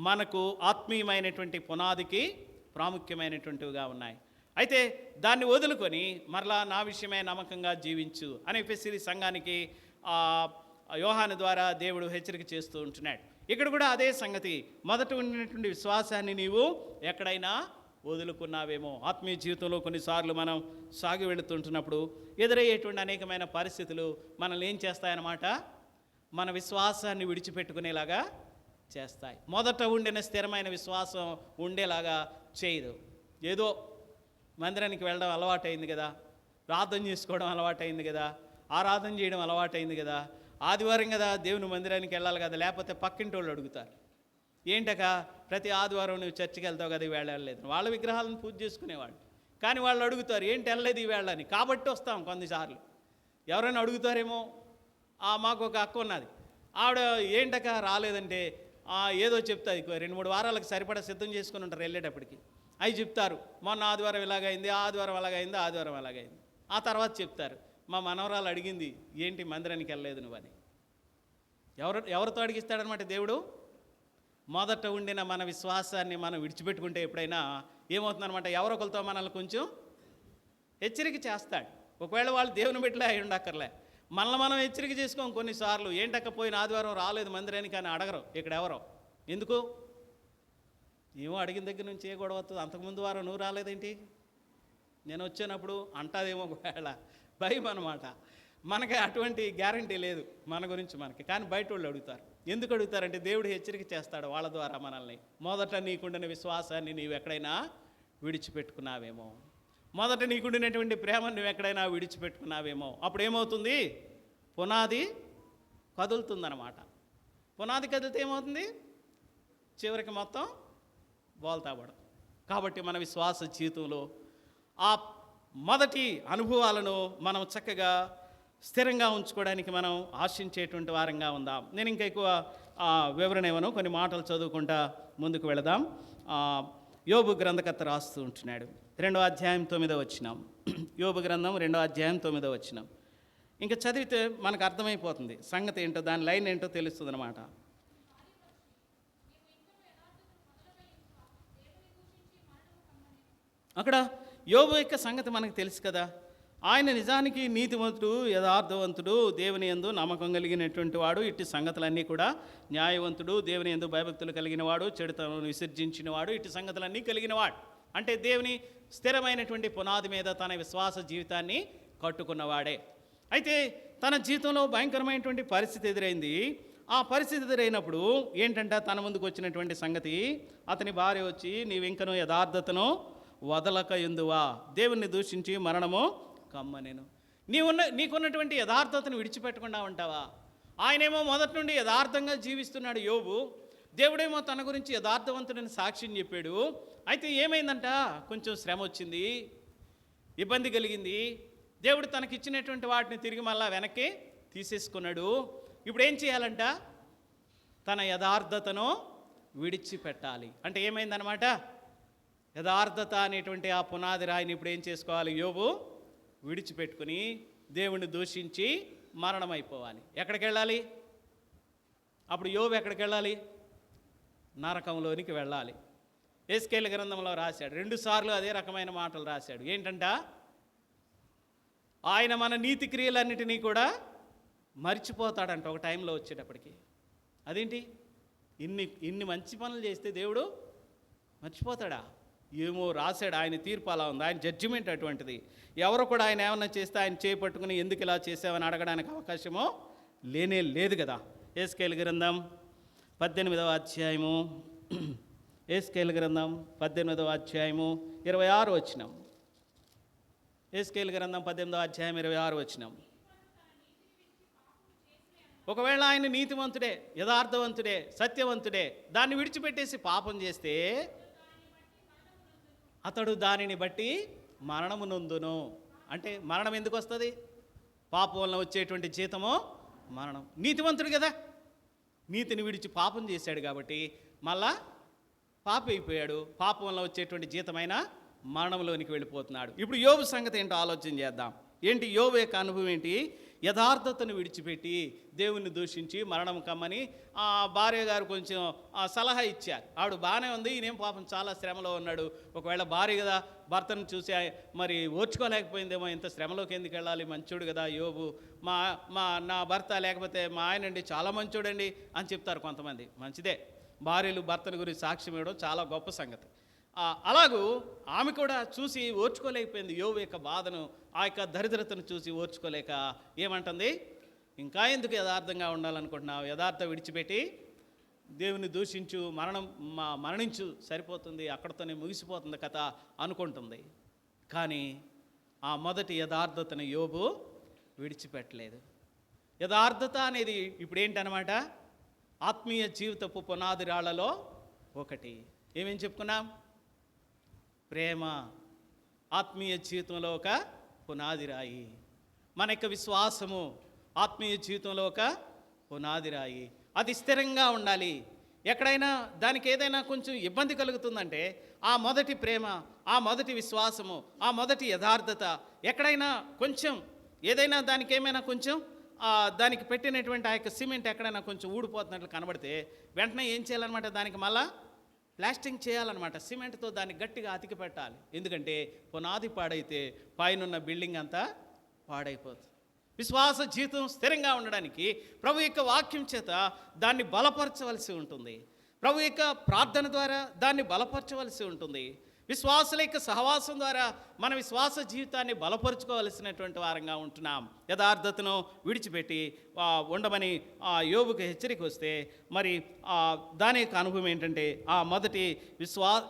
మనకు ఆత్మీయమైనటువంటి పునాదికి ప్రాముఖ్యమైనటువంటివిగా ఉన్నాయి. అయితే దాన్ని వదులుకొని మరలా నా విషయమే నమ్మకంగా జీవించు అని ఎఫెసీ సంఘానికి యోహాను ద్వారా దేవుడు హెచ్చరిక చేస్తూ ఉంటున్నాడు. ఇక్కడ కూడా అదే సంగతి, మొదట ఉన్నటువంటి విశ్వాసాన్ని నీవు ఎక్కడైనా వదులుకున్నావేమో. ఆత్మీయ జీవితంలో కొన్నిసార్లు మనం సాగి వెళుతుంటున్నప్పుడు ఎదురయ్యేటువంటి అనేకమైన పరిస్థితులు మనల్ని ఏం చేస్తాయన్నమాట, మన విశ్వాసాన్ని విడిచిపెట్టుకునేలాగా చేస్తాయి. మొదట ఉండిన స్థిరమైన విశ్వాసం ఉండేలాగా చేయదు. ఏదో మందిరానికి వెళ్ళడం అలవాటైంది కదా, ప్రార్థన చేసుకోవడం అలవాటైంది కదా, ఆరాధన చేయడం అలవాటైంది కదా, ఆదివారం కదా దేవుని మందిరానికి వెళ్ళాలి కదా, లేకపోతే పక్కింటి వాళ్ళు అడుగుతారు, ఏంటక ప్రతి ఆదివారం నువ్వు చర్చికి వెళ్తావు కదా, ఈవేళ వెళ్ళలేదు. వాళ్ళ విగ్రహాలను పూజ చేసుకునేవాళ్ళు, కానీ వాళ్ళు అడుగుతారు, ఏంటి వెళ్ళలేదు ఈవేళ అని. కాబట్టి వస్తాం కొన్నిసార్లు. ఎవరైనా అడుగుతారేమో, మాకు ఒక అక్క ఉన్నది, ఆవిడ ఏంటక రాలేదంటే ఏదో చెప్తాది, 2-3 వారాలకు సరిపడా సిద్ధం చేసుకుని ఉంటారు వెళ్ళేటప్పటికి. అవి చెప్తారు, మొన్న ఆదివారం ఇలాగైంది, ఆదివారం అలాగైంది, ఆదివారం అలాగైంది. ఆ తర్వాత చెప్తారు, మా మనవరాలు అడిగింది, ఏంటి మందిరానికి వెళ్ళలేదు నువ్వని. ఎవరితో అడిగిస్తాడనమాట దేవుడు? మొదట ఉండిన మన విశ్వాసాన్ని మనం విడిచిపెట్టుకుంటే ఎప్పుడైనా ఏమవుతుందనమాట, ఎవరొకరితో మనల్ని కొంచెం హెచ్చరిక చేస్తాడు. ఒకవేళ వాళ్ళు దేవుని బిడ్డలే అయి ఉండక్కర్లే, మనల్ని మనం హెచ్చరిక చేసుకోం కొన్నిసార్లు. ఏంటక్కపోయిన ఆదివారం రాలేదు మందిరానికి అని అడగరు ఇక్కడ ఎవరో. ఎందుకు? ఏమో అడిగిన దగ్గర నుంచి ఏ గొడవ వస్తుంది, అంతకుముందు వారం నువ్వు రాలేదేంటి, నేను వచ్చేటప్పుడు అంటాదేమో ఒకవేళ, భయం అనమాట. మనకి అటువంటి గ్యారంటీ లేదు మన గురించి మనకి, కానీ బయట వాళ్ళు అడుగుతారు. ఎందుకు అడుగుతారంటే దేవుడు హెచ్చరిక చేస్తాడు వాళ్ళ ద్వారా మనల్ని. మొదట నీకుండిన విశ్వాసాన్ని నీవు ఎక్కడైనా విడిచిపెట్టుకున్నావేమో, మొదట నీకుండినటువంటి ప్రేమను నువ్వు ఎక్కడైనా విడిచిపెట్టుకున్నావేమో. అప్పుడు ఏమవుతుంది, పునాది కదులుతుందన్నమాట. పునాది కదిలితే ఏమవుతుంది, చివరికి మొత్తం బోల్తాపడదు. కాబట్టి మన విశ్వాస జీవితంలో ఆ మొదటి అనుభవాలను మనం చక్కగా స్థిరంగా ఉంచుకోవడానికి మనం ఆశించేటువంటి వారంగా ఉందాం. నేను ఇంకా ఎక్కువ వివరణ ఇవ్వను, కొన్ని మాటలు చదువుకుంటా ముందుకు వెళదాం. యోబు గ్రంథకర్త రాస్తూ ఉంటున్నాడు, 2వ అధ్యాయం 9వ వచనం. యోబు గ్రంథం 2వ అధ్యాయం 9వ వచనం. ఇంకా చదివితే మనకు అర్థమైపోతుంది సంగతి ఏంటో, దాని లైన్ ఏంటో తెలుస్తుంది అనమాట. అక్కడ యోబు యొక్క సంగతి మనకు తెలుసు కదా. ఆయన నిజానికి నీతివంతుడు, యథార్థవంతుడు, దేవుని యందు నమ్మకం కలిగినటువంటి వాడు. ఇట్టి సంగతులన్నీ కూడా న్యాయవంతుడు, దేవుని యందు భయభక్తులు కలిగిన వాడు, చెడుతనం విసర్జించిన వాడు, ఇట్టి సంగతులన్నీ కలిగిన వాడు. అంటే దేవుని స్థిరమైనటువంటి పునాది మీద తన విశ్వాస జీవితాన్ని కట్టుకున్నవాడే. అయితే తన జీవితంలో భయంకరమైనటువంటి పరిస్థితి ఎదురైంది. ఆ పరిస్థితి ఎదురైనప్పుడు ఏంటంటే తన ముందుకు వచ్చినటువంటి సంగతి, అతని భార్య వచ్చి, నీవింకను యథార్థతను వదలక ఎందువా, దేవుణ్ణి దూషించి మరణము కమ్మనేను. నీకున్నటువంటి యథార్థతను విడిచిపెట్టకుండా ఉంటావా? ఆయనేమో మొదటి నుండి యథార్థంగా జీవిస్తున్నాడు యోబు. దేవుడేమో తన గురించి యథార్థవంతుడని సాక్ష్యం చెప్పాడు. అయితే ఏమైందంట, కొంచెం శ్రమ వచ్చింది, ఇబ్బంది కలిగింది. దేవుడు తనకిచ్చినటువంటి వాటిని తిరిగి మళ్ళా వెనక్కి తీసేసుకున్నాడు. ఇప్పుడు ఏం చేయాలంట, తన యథార్థతను విడిచిపెట్టాలి. అంటే ఏమైందనమాట, యథార్థత అనేటువంటి ఆ పునాది రాయిని ఇప్పుడు ఏం చేసుకోవాలి, యోబు విడిచిపెట్టుకుని దేవుణ్ణి దూషించి మరణమైపోవాలి. ఎక్కడికి వెళ్ళాలి అప్పుడు యోబు? ఎక్కడికి వెళ్ళాలి? నరకంలోనికి వెళ్ళాలి. యెహెజ్కేలు గ్రంథంలో రాశాడు, 2 సార్లు అదే రకమైన మాటలు రాశాడు. ఏంటంట, ఆయన మన నీతి క్రియలన్నిటినీ కూడా మర్చిపోతాడంట ఒక టైంలో వచ్చేటప్పటికి. అదేంటి, ఇన్ని మంచి పనులు చేస్తే దేవుడు మర్చిపోతాడా? ఏమో రాశాడు. ఆయన తీర్పు అలా ఉంది, ఆయన జడ్జిమెంట్ అటువంటిది. ఎవరు కూడా ఆయన ఏమన్నా చేస్తే ఆయన చేపట్టుకుని ఎందుకు ఇలా చేసావని అడగడానికి అవకాశమో లేనే లేదు కదా. యెహెజ్కేలు గ్రంథం 18వ అధ్యాయము, యెహెజ్కేలు గ్రంథం 18వ అధ్యాయము 26వ వచనం. యెహెజ్కేలు గ్రంథం 18వ అధ్యాయం 26వ వచనం. ఒకవేళ ఆయన నీతివంతుడే, యథార్థవంతుడే, సత్యవంతుడే, దాన్ని విడిచిపెట్టేసి పాపం చేస్తే అతడు దానిని బట్టి మరణము నొందును. అంటే మరణం ఎందుకు వస్తుంది? పాపం వలన వచ్చేటువంటి జీతము మరణం. నీతివంతుడు కదా, నీతిని విడిచి పాపం చేశాడు కాబట్టి మళ్ళా పాపి అయిపోయాడు. పాపం వలన వచ్చేటువంటి జీతమైన మరణంలోనికి వెళ్ళిపోతున్నాడు. ఇప్పుడు యోబు సంగతి ఏంటో ఆలోచన చేద్దాం. ఏంటి యోబు యొక్క అనుభవం ఏంటి? యథార్థతను విడిచిపెట్టి దేవుణ్ణి దూషించి మరణం కమ్మని ఆ భార్య గారు కొంచెం సలహా ఇచ్చారు. ఆవిడ బాగానే ఉంది, ఈయనేం పాపం చాలా శ్రమలో ఉన్నాడు. ఒకవేళ భార్య కదా, భర్తను చూసి మరి ఓర్చుకోలేకపోయిందేమో, ఇంత శ్రమలోకి ఎందుకు వెళ్ళాలి, మంచోడు కదా యోబు, నా భర్త లేకపోతే మా ఆయనండి చాలా మంచోడండి అని చెప్తారు కొంతమంది. మంచిదే, భార్యలు భర్తల గురించి సాక్ష్యం ఇవ్వడం చాలా గొప్ప సంగతి. అలాగూ ఆమె కూడా చూసి ఓర్చుకోలేకపోయింది యోబు యొక్క బాధను, ఆ యొక్క దరిద్రతను చూసి ఓర్చుకోలేక ఏమంటుంది, ఇంకా ఎందుకు యథార్థంగా ఉండాలనుకుంటున్నావు, యథార్థ విడిచిపెట్టి దేవుని దూషించు, మరణించు, సరిపోతుంది, అక్కడితోనే ముగిసిపోతుంది కథ అనుకుంటుంది. కానీ ఆ మొదటి యథార్థతను యోబు విడిచిపెట్టలేదు. యథార్థత అనేది ఇప్పుడు ఏంటనమాట, ఆత్మీయ జీవితపు పునాది రాళ్లలో ఒకటి. ఏమేం చెప్పుకున్నాం? ప్రేమ ఆత్మీయ జీవితంలో ఒక పునాది రాయి. మన యొక్క విశ్వాసము ఆత్మీయ జీవితంలో ఒక పునాది రాయి. అది స్థిరంగా ఉండాలి. ఎక్కడైనా దానికి ఏదైనా కొంచెం ఇబ్బంది కలుగుతుందంటే ఆ మొదటి ప్రేమ, ఆ మొదటి విశ్వాసము, ఆ మొదటి యథార్థత ఎక్కడైనా కొంచెం ఏదైనా దానికి ఏమైనా కొంచెం దానికి పెట్టినటువంటి ఆ యొక్క సిమెంట్ ఎక్కడైనా కొంచెం ఊడిపోతున్నట్లు కనబడితే వెంటనే ఏం చేయాలన్నమాట, దానికి మళ్ళా ప్లాస్టింగ్ చేయాలన్నమాట. సిమెంట్తో దాన్ని గట్టిగా అతికి పెట్టాలి. ఎందుకంటే పునాది పాడైతే పైనున్న బిల్డింగ్ అంతా పాడైపోతుంది. విశ్వాస జీవితం స్థిరంగా ఉండడానికి ప్రభు యొక్క వాక్యం చేత దాన్ని బలపరచవలసి ఉంటుంది. ప్రభు యొక్క ప్రార్థన ద్వారా దాన్ని బలపరచవలసి ఉంటుంది. విశ్వాసుల యొక్క సహవాసం ద్వారా మన విశ్వాస జీవితాన్ని బలపరుచుకోవలసినటువంటి వారంగా ఉంటున్నాం. యథార్థతను విడిచిపెట్టి ఉండమని యోబుకు హెచ్చరిక వస్తే మరి దాని యొక్క అనుభవం ఏంటంటే ఆ మొదటి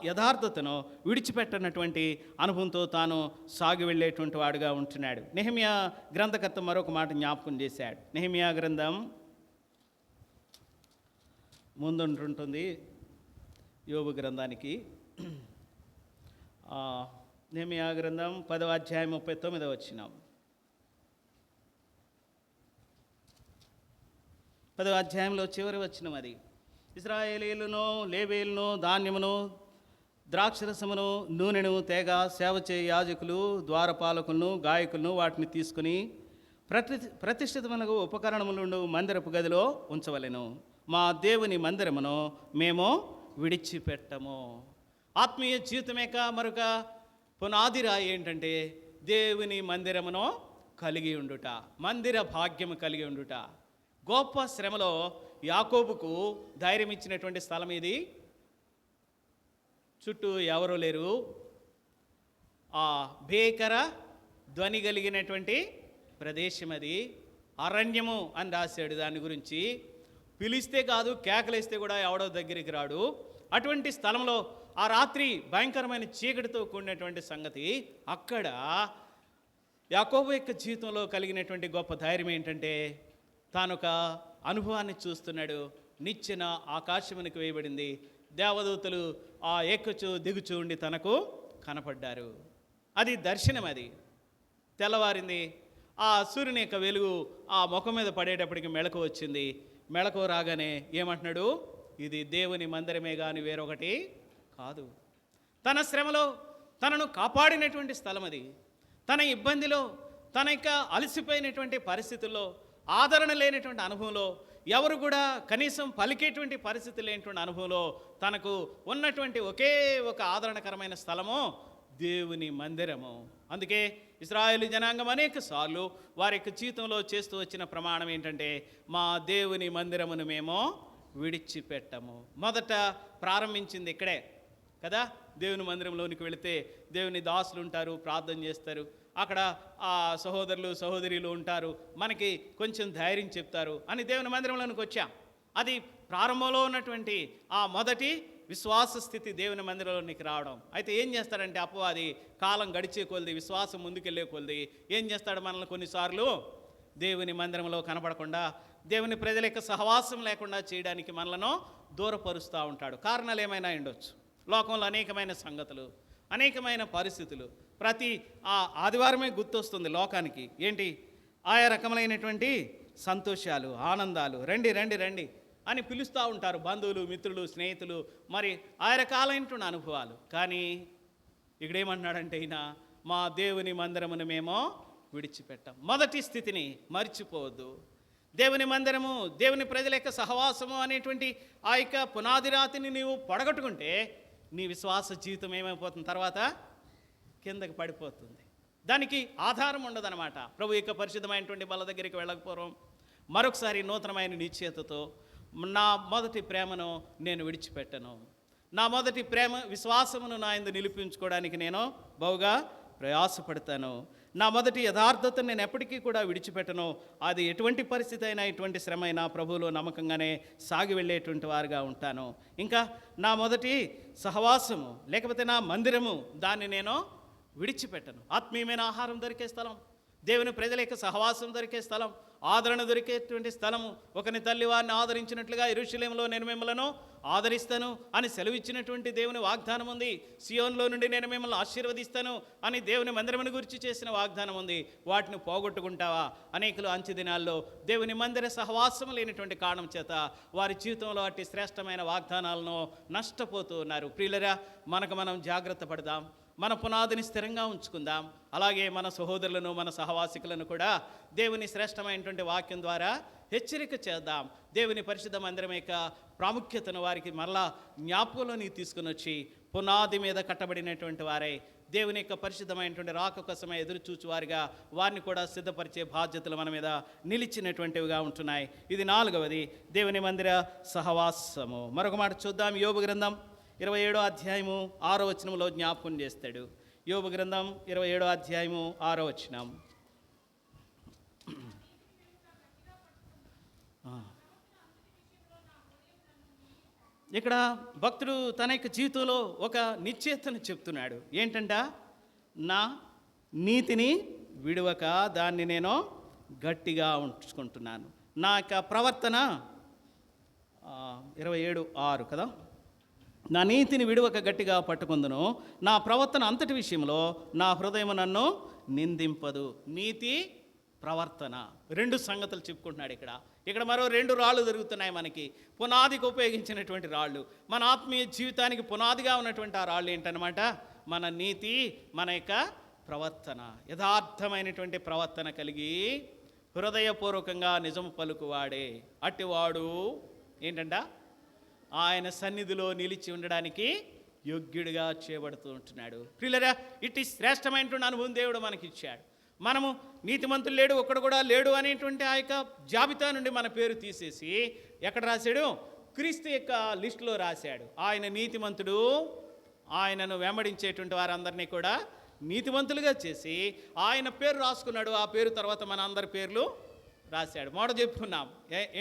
యథార్థతను విడిచిపెట్టనటువంటి అనుభవంతో తాను సాగి వెళ్ళేటువంటి వాడుగా ఉంటున్నాడు. నెహెమ్యా గ్రంథకర్త మరొక మాట జ్ఞాపకం చేశాడు. నెహెమ్యా గ్రంథం ముందుంటుంటుంది యోబు గ్రంథానికి. నెహెమ్యా గ్రంథం 10వ అధ్యాయం 39వ వచనం. 10వ అధ్యాయంలో చివరి వచనం అది. ఇశ్రాయేలీయులను, లేవీయులను, ధాన్యమును, ద్రాక్షరసమును, నూనెను తేగ సేవ చేయ యాజకులు, ద్వారపాలకులను, గాయకులను వాటిని తీసుకుని ప్రతిష్ఠితమైన ఉపకరణములుండు మందిరపు గదిలో ఉంచవలెను. మా దేవుని మందిరమును మేము విడిచిపెట్టము. ఆత్మీయ జీవితమేక మరొక పునాది రాయి ఏంటంటే దేవుని మందిరమును కలిగి ఉండుట, మందిర భాగ్యము కలిగి ఉండుట. గొప్ప శ్రమలో యాకోబుకు ధైర్యం ఇచ్చినటువంటి స్థలం ఇది. చుట్టూ ఎవరూ లేరు, ఆ భేకర ధ్వని కలిగినటువంటి ప్రదేశం అది, అరణ్యము అని రాశాడు. దాని గురించి పిలిస్తే కాదు, కేకలేస్తే కూడా ఎవడో దగ్గరికి రాడు. అటువంటి స్థలంలో ఆ రాత్రి భయంకరమైన చీకటితో కూడినటువంటి సంగతి. అక్కడ యాకోబు యొక్క జీవితంలో కలిగినటువంటి గొప్ప ధైర్యం ఏంటంటే, తానొక అనుభవాన్ని చూస్తున్నాడు. నిచ్చెన ఆకాశమునికి వేయబడింది, దేవదూతలు ఆ ఎక్కుచూ దిగుచూ ఉండి తనకు కనపడ్డారు. అది దర్శనం. అది తెల్లవారింది. ఆ సూర్యుని యొక్క వెలుగు ఆ ముఖం మీద పడేటప్పటికి మెళకువ వచ్చింది. మెళకువ రాగానే ఏమంటున్నాడు, ఇది దేవుని మందిరమే కానీ వేరొకటి కాదు. తన శ్రమలో తనను కాపాడినటువంటి స్థలం అది. తన ఇబ్బందిలో, తన యొక్క అలసిపోయినటువంటి పరిస్థితుల్లో, ఆదరణ లేనటువంటి అనుభవంలో, ఎవరు కూడా కనీసం పలికేటువంటి పరిస్థితి లేనటువంటి అనుభవంలో తనకు ఉన్నటువంటి ఒకే ఒక ఆదరణకరమైన స్థలము దేవుని మందిరము. అందుకే ఇశ్రాయేలు జనాంగం అనేక సార్లు వారి యొక్క జీవితంలో చేస్తూ వచ్చిన ప్రమాణం ఏంటంటే, మా దేవుని మందిరమును మేము విడిచిపెట్టము. మొదట ప్రారంభించింది ఇక్కడే కదా. దేవుని మందిరంలోనికి వెళితే దేవుని దాసులు ఉంటారు, ప్రార్థన చేస్తారు. అక్కడ ఆ సహోదరులు సహోదరులు ఉంటారు, మనకి కొంచెం ధైర్యం చెప్తారు అని దేవుని మందిరంలోనికి వచ్చాం. అది ప్రారంభంలో ఉన్నటువంటి ఆ మొదటి విశ్వాస స్థితి దేవుని మందిరంలోనికి రావడం. అయితే ఏం చేస్తాడంటే అపవాది కాలం గడిచే కొలది, విశ్వాసం ముందుకెళ్ళే కొలది ఏం చేస్తాడు, మనల్ని కొన్నిసార్లు దేవుని మందిరంలో కనపడకుండా, దేవుని ప్రజల యొక్క సహవాసం లేకుండా చేయడానికి మనలను దూరపరుస్తూ ఉంటాడు. కారణాలు ఏమైనా ఉండొచ్చు. లోకంలో అనేకమైన సంగతులు, అనేకమైన పరిస్థితులు. ప్రతి ఆదివారమే గుర్తొస్తుంది లోకానికి ఏంటి, ఆయా రకములైనటువంటి సంతోషాలు, ఆనందాలు. రండి రండి రండి అని పిలుస్తూ ఉంటారు బంధువులు, మిత్రులు, స్నేహితులు, మరి ఆయా రకాలైనటువంటి అనుభవాలు. కానీ ఇక్కడేమంటున్నాడంటే ఈయన, మా దేవుని మందిరమును మేము విడిచిపెట్టాం. మొదటి స్థితిని మర్చిపోవద్దు. దేవుని మందిరము, దేవుని ప్రజల యొక్క సహవాసము అనేటువంటి ఆ యొక్క పునాది రాతిని నీవు పొడగొట్టుకుంటే నీ విశ్వాస జీవితం ఏమైపోతుంది, తర్వాత కిందకి పడిపోతుంది. దానికి ఆధారం ఉండదన్నమాట. ప్రభు యొక్క పరిశుద్ధమైనటువంటి బల దగ్గరికి వెళ్ళకపోవడం, మరొకసారి నూతనమైన నిశ్చయతతో నా మొదటి ప్రేమను నేను విడిచిపెట్టను, నా మొదటి ప్రేమ విశ్వాసమును నా యందు నిలిపించుకోవడానికి నేను బహుగా ప్రయాసపడతాను, నా మొదటి యథార్థతను నేను ఎప్పటికీ కూడా విడిచిపెట్టను. అది ఎటువంటి పరిస్థితి అయినా, ఎటువంటి శ్రమ అయినా ప్రభువులో నమ్మకంగానే సాగి వెళ్ళేటువంటి వారుగా ఉంటాను. ఇంకా నా మొదటి సహవాసము లేకపోతే నా మందిరము, దాన్ని నేను విడిచిపెట్టను. ఆత్మీయమైన ఆహారం దొరికే స్థలం, దేవుని ప్రజల యొక్క సహవాసం దొరికే స్థలం, ఆదరణ దొరికేటువంటి స్థలము. ఒకని తల్లి వారిని ఆదరించినట్లుగా యెరూషలేములో నేను మిమ్మల్ని ఆదరిస్తాను అని సెలవిచ్చినటువంటి దేవుని వాగ్దానం ఉంది. సియోన్లో నుండి నేను మిమ్మల్ని ఆశీర్వదిస్తాను అని దేవుని మందిరమును గురించి చేసిన వాగ్దానం ఉంది. వాటిని పోగొట్టుకుంటావా? అనేకులు అంచె దినాల్లో దేవుని మందిర సహవాసం లేనటువంటి కారణం చేత వారి జీవితంలో అట్టి శ్రేష్టమైన వాగ్దానాలను నష్టపోతూ ఉన్నారు. ప్రియులరా, మనకు మనం జాగ్రత్త పడదాం, మన పునాదిని స్థిరంగా ఉంచుకుందాం. అలాగే మన సహోదరులను, మన సహవాసికులను కూడా దేవుని శ్రేష్టమైనటువంటి వాక్యం ద్వారా హెచ్చరిక చేద్దాం. దేవుని పరిశుద్ధ మందిరం యొక్క ప్రాముఖ్యతను వారికి మరలా జ్ఞాపకంలోకి తీసుకుని వచ్చి, పునాది మీద కట్టబడినటువంటి వారై దేవుని యొక్క పరిశుద్ధమైనటువంటి రాక కోసమే ఎదురు చూచువారిగా వారిని కూడా సిద్ధపరిచే బాధ్యతలు మన మీద నిలిచినటువంటివిగా ఉంటున్నాయి. ఇది 4వది, దేవుని మందిర సహవాసము. మరొక మాట చూద్దాం. యోబు గ్రంథం 27వ అధ్యాయము 6వ వచనంలో జ్ఞాపకం చేస్తాడు. యోబు గ్రంథం 27వ అధ్యాయము 6వ వచనం. ఇక్కడ భక్తుడు తన యొక్క జీవితంలో ఒక నిశ్చయతను చెప్తున్నాడు. ఏంటంట, నా నీతిని విడవక దాన్ని నేను గట్టిగా ఉంచుకుంటున్నాను. నా యొక్క ప్రవర్తన 27:6 కదా, నా నీతిని విడవక గట్టిగా పట్టుకుందును, నా ప్రవర్తన అంతటి విషయంలో నా హృదయం నన్ను నిందింపదు. నీతి, ప్రవర్తన, 2 సంగతులు చెప్పుకుంటున్నాడు ఇక్కడ మరో 2 రాళ్ళు దొరుకుతున్నాయి మనకి. పునాదికి ఉపయోగించినటువంటి రాళ్ళు, మన ఆత్మీయ జీవితానికి పునాదిగా ఉన్నటువంటి ఆ రాళ్ళు ఏంటనమాట, మన నీతి, మన యొక్క ప్రవర్తన. యథార్థమైనటువంటి ప్రవర్తన కలిగి హృదయపూర్వకంగా నిజము పలుకువాడే అట్టివాడు ఏంటంట, ఆయన సన్నిధిలో నిలిచి ఉండడానికి యోగ్యుడిగా చేయబడుతూ ఉంటున్నాడు. ప్రియులరా, ఇట్టి శ్రేష్టమైనటువంటి అనుభవం దేవుడు మనకి ఇచ్చాడు. మనము నీతిమంతులు లేడు, ఒక్కడు కూడా లేడు అనేటువంటి ఆ యొక్క జాబితా నుండి మన పేరు తీసేసి ఎక్కడ రాశాడు, క్రీస్తు యొక్క లిస్టులో రాశాడు. ఆయన నీతిమంతుడు, ఆయనను వెంబడించేటువంటి వారందరినీ కూడా నీతివంతులుగా చేసి ఆయన పేరు రాసుకున్నాడు. ఆ పేరు తర్వాత మన అందరి పేర్లు రాశాడు. మాట చెప్పుకున్నాం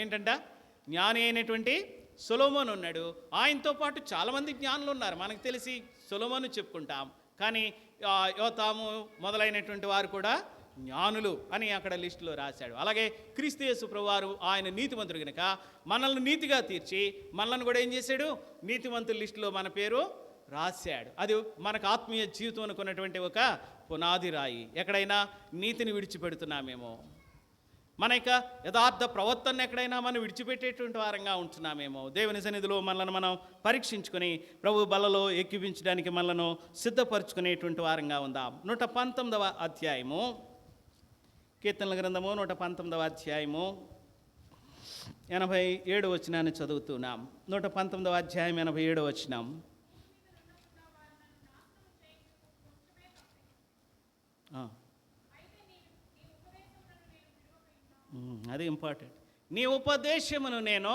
ఏంటంట, జ్ఞాని అయినటువంటి సొలొమోను ఉన్నాడు. ఆయనతో పాటు చాలామంది జ్ఞానులు ఉన్నారు. మనకు తెలిసి సొలొమోను చెప్పుకుంటాం, కానీ యోతాము మొదలైనటువంటి వారు కూడా జ్ఞానులు అని అక్కడ లిస్టులో రాశాడు. అలాగే క్రీస్తు యేసు ప్రభువారు ఆయన నీతిమంతుడు కనుక మనల్ని నీతిగా తీర్చి మనల్ని కూడా ఏం చేశాడు, నీతిమంతుల లిస్టులో మన పేరు రాశాడు. అది మనకు ఆత్మీయ జీవితం అనుకున్నటువంటి ఒక పునాది రాయి. ఎక్కడైనా నీతిని విడిచిపెడుతున్నామేమో, మన యొక్క యథార్థ ప్రవర్తన ఎక్కడైనా మనం విడిచిపెట్టేటువంటి వారంగా ఉంటున్నామేమో, దేవుని సన్నిధిలో మనల్ని మనం పరీక్షించుకొని ప్రభు బలలో ఎక్కిపించడానికి మనలను సిద్ధపరచుకునేటువంటి వారంగా ఉందాం. 119వ అధ్యాయము, కీర్తనల గ్రంథము 119వ అధ్యాయము 87వ వచనాన్ని చదువుతున్నాం. 119వ అధ్యాయం 87వ వచనం. అది ఇంపార్టెంట్. నీ ఉపదేశమును నేను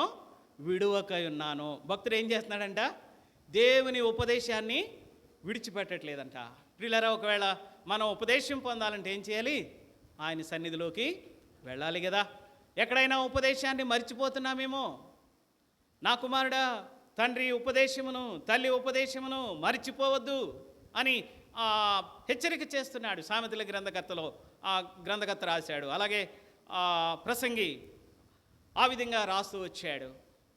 విడువకై ఉన్నాను. భక్తుడు ఏం చేస్తున్నాడంట, దేవుని ఉపదేశాన్ని విడిచిపెట్టట్లేదంట. ప్రియులారా, ఒకవేళ మనం ఉపదేశం పొందాలంటే ఏం చేయాలి, ఆయన సన్నిధిలోకి వెళ్ళాలి కదా. ఎక్కడైనా ఉపదేశాన్ని మర్చిపోతున్నామేమో. నా కుమారుడా, తండ్రి ఉపదేశమును తల్లి ఉపదేశమును మర్చిపోవద్దు అని హెచ్చరిక చేస్తున్నాడు. సామెతల గ్రంథకర్తలో గ్రంథకర్త రాశాడు. అలాగే ప్రసంగి ఆ విధంగా రాస్తూ వచ్చాడు.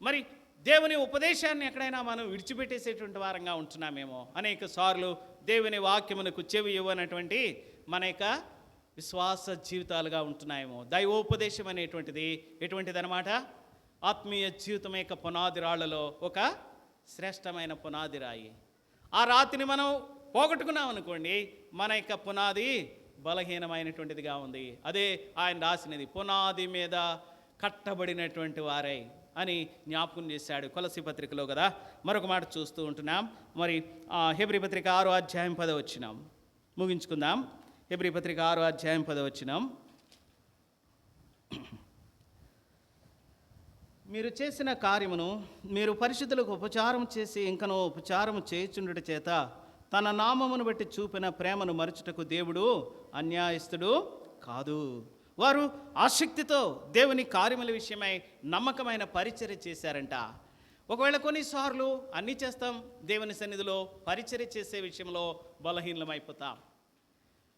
మరి దేవుని ఉపదేశాన్ని ఎక్కడైనా మనం విడిచిపెట్టేసేటువంటి వారంగా ఉంటున్నామేమో. అనేక సార్లు దేవుని వాక్యమునకు చెవి ఇవ్వనటువంటి మన యొక్క విశ్వాస జీవితాలుగా ఉంటున్నాయేమో. దైవోపదేశం అనేటువంటిది ఎటువంటిది అనమాట, ఆత్మీయ జీవితం యొక్క పునాది రాళ్లలో ఒక శ్రేష్టమైన పునాది రాయి. ఆ రాతిని మనం పోగొట్టుకున్నాం అనుకోండి, మన యొక్క పునాది బలహీనమైనటువంటిదిగా ఉంది. అదే ఆయన రాసినది, పునాది మీద కట్టబడినటువంటి వారై అని జ్ఞాపకం చేశాడు కొలసీ పత్రికలో కదా. మరొక మాట చూస్తూ ఉంటున్నాం. మరి హెబ్రీ పత్రిక 6వ అధ్యాయం 10వ వచనం ముగించుకుందాం. హెబ్రీ పత్రిక 6వ అధ్యాయం 10వ వచనం. మీరు చేసిన కార్యమును మీరు పరిశుద్ధులకు ఉపచారం చేసి ఇంకనూ ఉపచారం చేయుచుండుట చేత తన నామమును బట్టి చూపిన ప్రేమను మరచుటకు దేవుడు అన్యాయస్తుడు కాదు. వారు ఆసక్తితో దేవుని కార్యముల విషయమై నమ్మకమైన పరిచర్య చేశారంట. ఒకవేళ కొన్నిసార్లు అన్నీ చేస్తాం, దేవుని సన్నిధిలో పరిచర్య చేసే విషయంలో బలహీనమైపోతాం.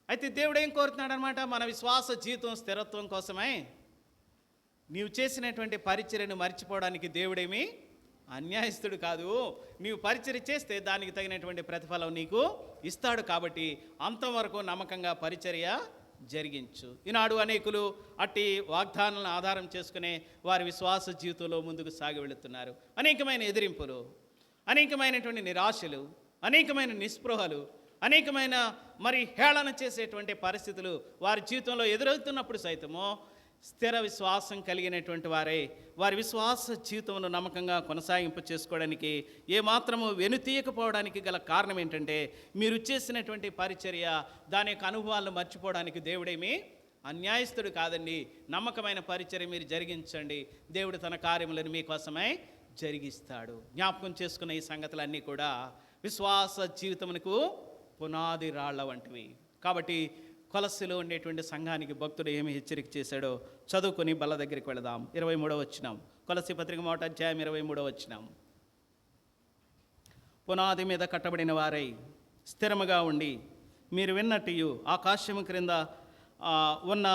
అయితే దేవుడు ఏం కోరుతున్నాడనమాట, మన విశ్వాస జీవితం స్థిరత్వం కోసమే నీవు చేసినటువంటి పరిచర్యను మర్చిపోవడానికి దేవుడేమి అన్యాయస్తుడు కాదు. నీవు పరిచర్య చేస్తే దానికి తగినటువంటి ప్రతిఫలం నీకు ఇస్తాడు. కాబట్టి అంతవరకు నమ్మకంగా పరిచర్య జరిగించు. ఈనాడు అనేకులు అట్టి వాగ్దానాలను ఆధారం చేసుకునే వారి విశ్వాస జీవితంలో ముందుకు సాగి వెళుతున్నారు. అనేకమైన ఎదిరింపులు, అనేకమైనటువంటి నిరాశలు, అనేకమైన నిస్పృహలు, అనేకమైన మరి హేళన చేసేటువంటి పరిస్థితులు వారి జీవితంలో ఎదురవుతున్నప్పుడు సైతము స్థిర విశ్వాసం కలిగినటువంటి వారే వారి విశ్వాస జీవితంలో నమ్మకంగా కొనసాగింపు చేసుకోవడానికి ఏమాత్రము వెనుతీయకపోవడానికి గల కారణం ఏంటంటే, మీరు చేసినటువంటి పరిచర్య దాని యొక్క అనుభవాలను మర్చిపోవడానికి దేవుడేమి అన్యాయస్తుడు కాదండి. నమ్మకమైన పరిచర్య మీరు జరిగించండి, దేవుడు తన కార్యములను మీకోసమై జరిగిస్తాడు. జ్ఞాపకం చేసుకున్న ఈ సంగతులన్నీ కూడా విశ్వాస జీవితమునకు పునాది రాళ్ల వంటివి. కాబట్టి కొలస్సీలో ఉండేటువంటి సంఘానికి భక్తుడు ఏమి హెచ్చరిక చేశాడో చదువుకొని బల్ల దగ్గరికి వెళదాం. 23వ వచనం, కొలస్సీ పత్రిక 1వ అధ్యాయం 23వ వచనం. పునాది మీద కట్టబడిన వారై స్థిరముగా ఉండి మీరు విన్నట్టు ఆకాశము క్రింద ఉన్న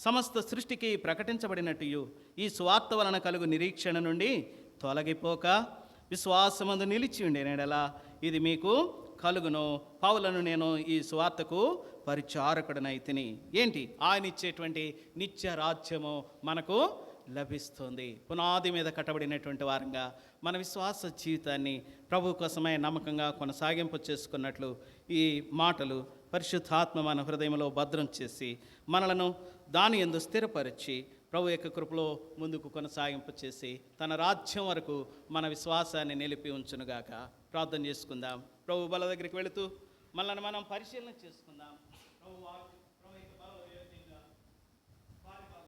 సమస్త సృష్టికి ప్రకటించబడినట్టు ఈ సువార్త వలన కలుగు నిరీక్షణ నుండి తొలగిపోక విశ్వాసమందు నిలిచి ఉండేనెడలా ఇది మీకు కలుగును. పౌలను నేను ఈ సువార్తకు పరిచారకుడనైతిని. ఏంటి, ఆయన ఇచ్చేటువంటి నిత్య రాజ్యము మనకు లభిస్తుంది. పునాది మీద కట్టబడినటువంటి వారంగా మన విశ్వాస జీవితాన్ని ప్రభు కోసమే నమ్మకంగా కొనసాగింపు చేసుకున్నట్లు ఈ మాటలు పరిశుద్ధాత్మ మన హృదయంలో భద్రం చేసి మనలను దాని యందు స్థిరపరిచి ప్రభు యొక్క కృపలో ముందుకు కొనసాగింపు చేసి తన రాజ్యం వరకు మన విశ్వాసాన్ని నిలిపి ఉంచునుగాక. ప్రార్థన చేసుకుందాం. ప్రభు బల దగ్గరికి వెళుతూ మనల్ని మనం పరిశీలన చేసుకుందాం. ప్రభు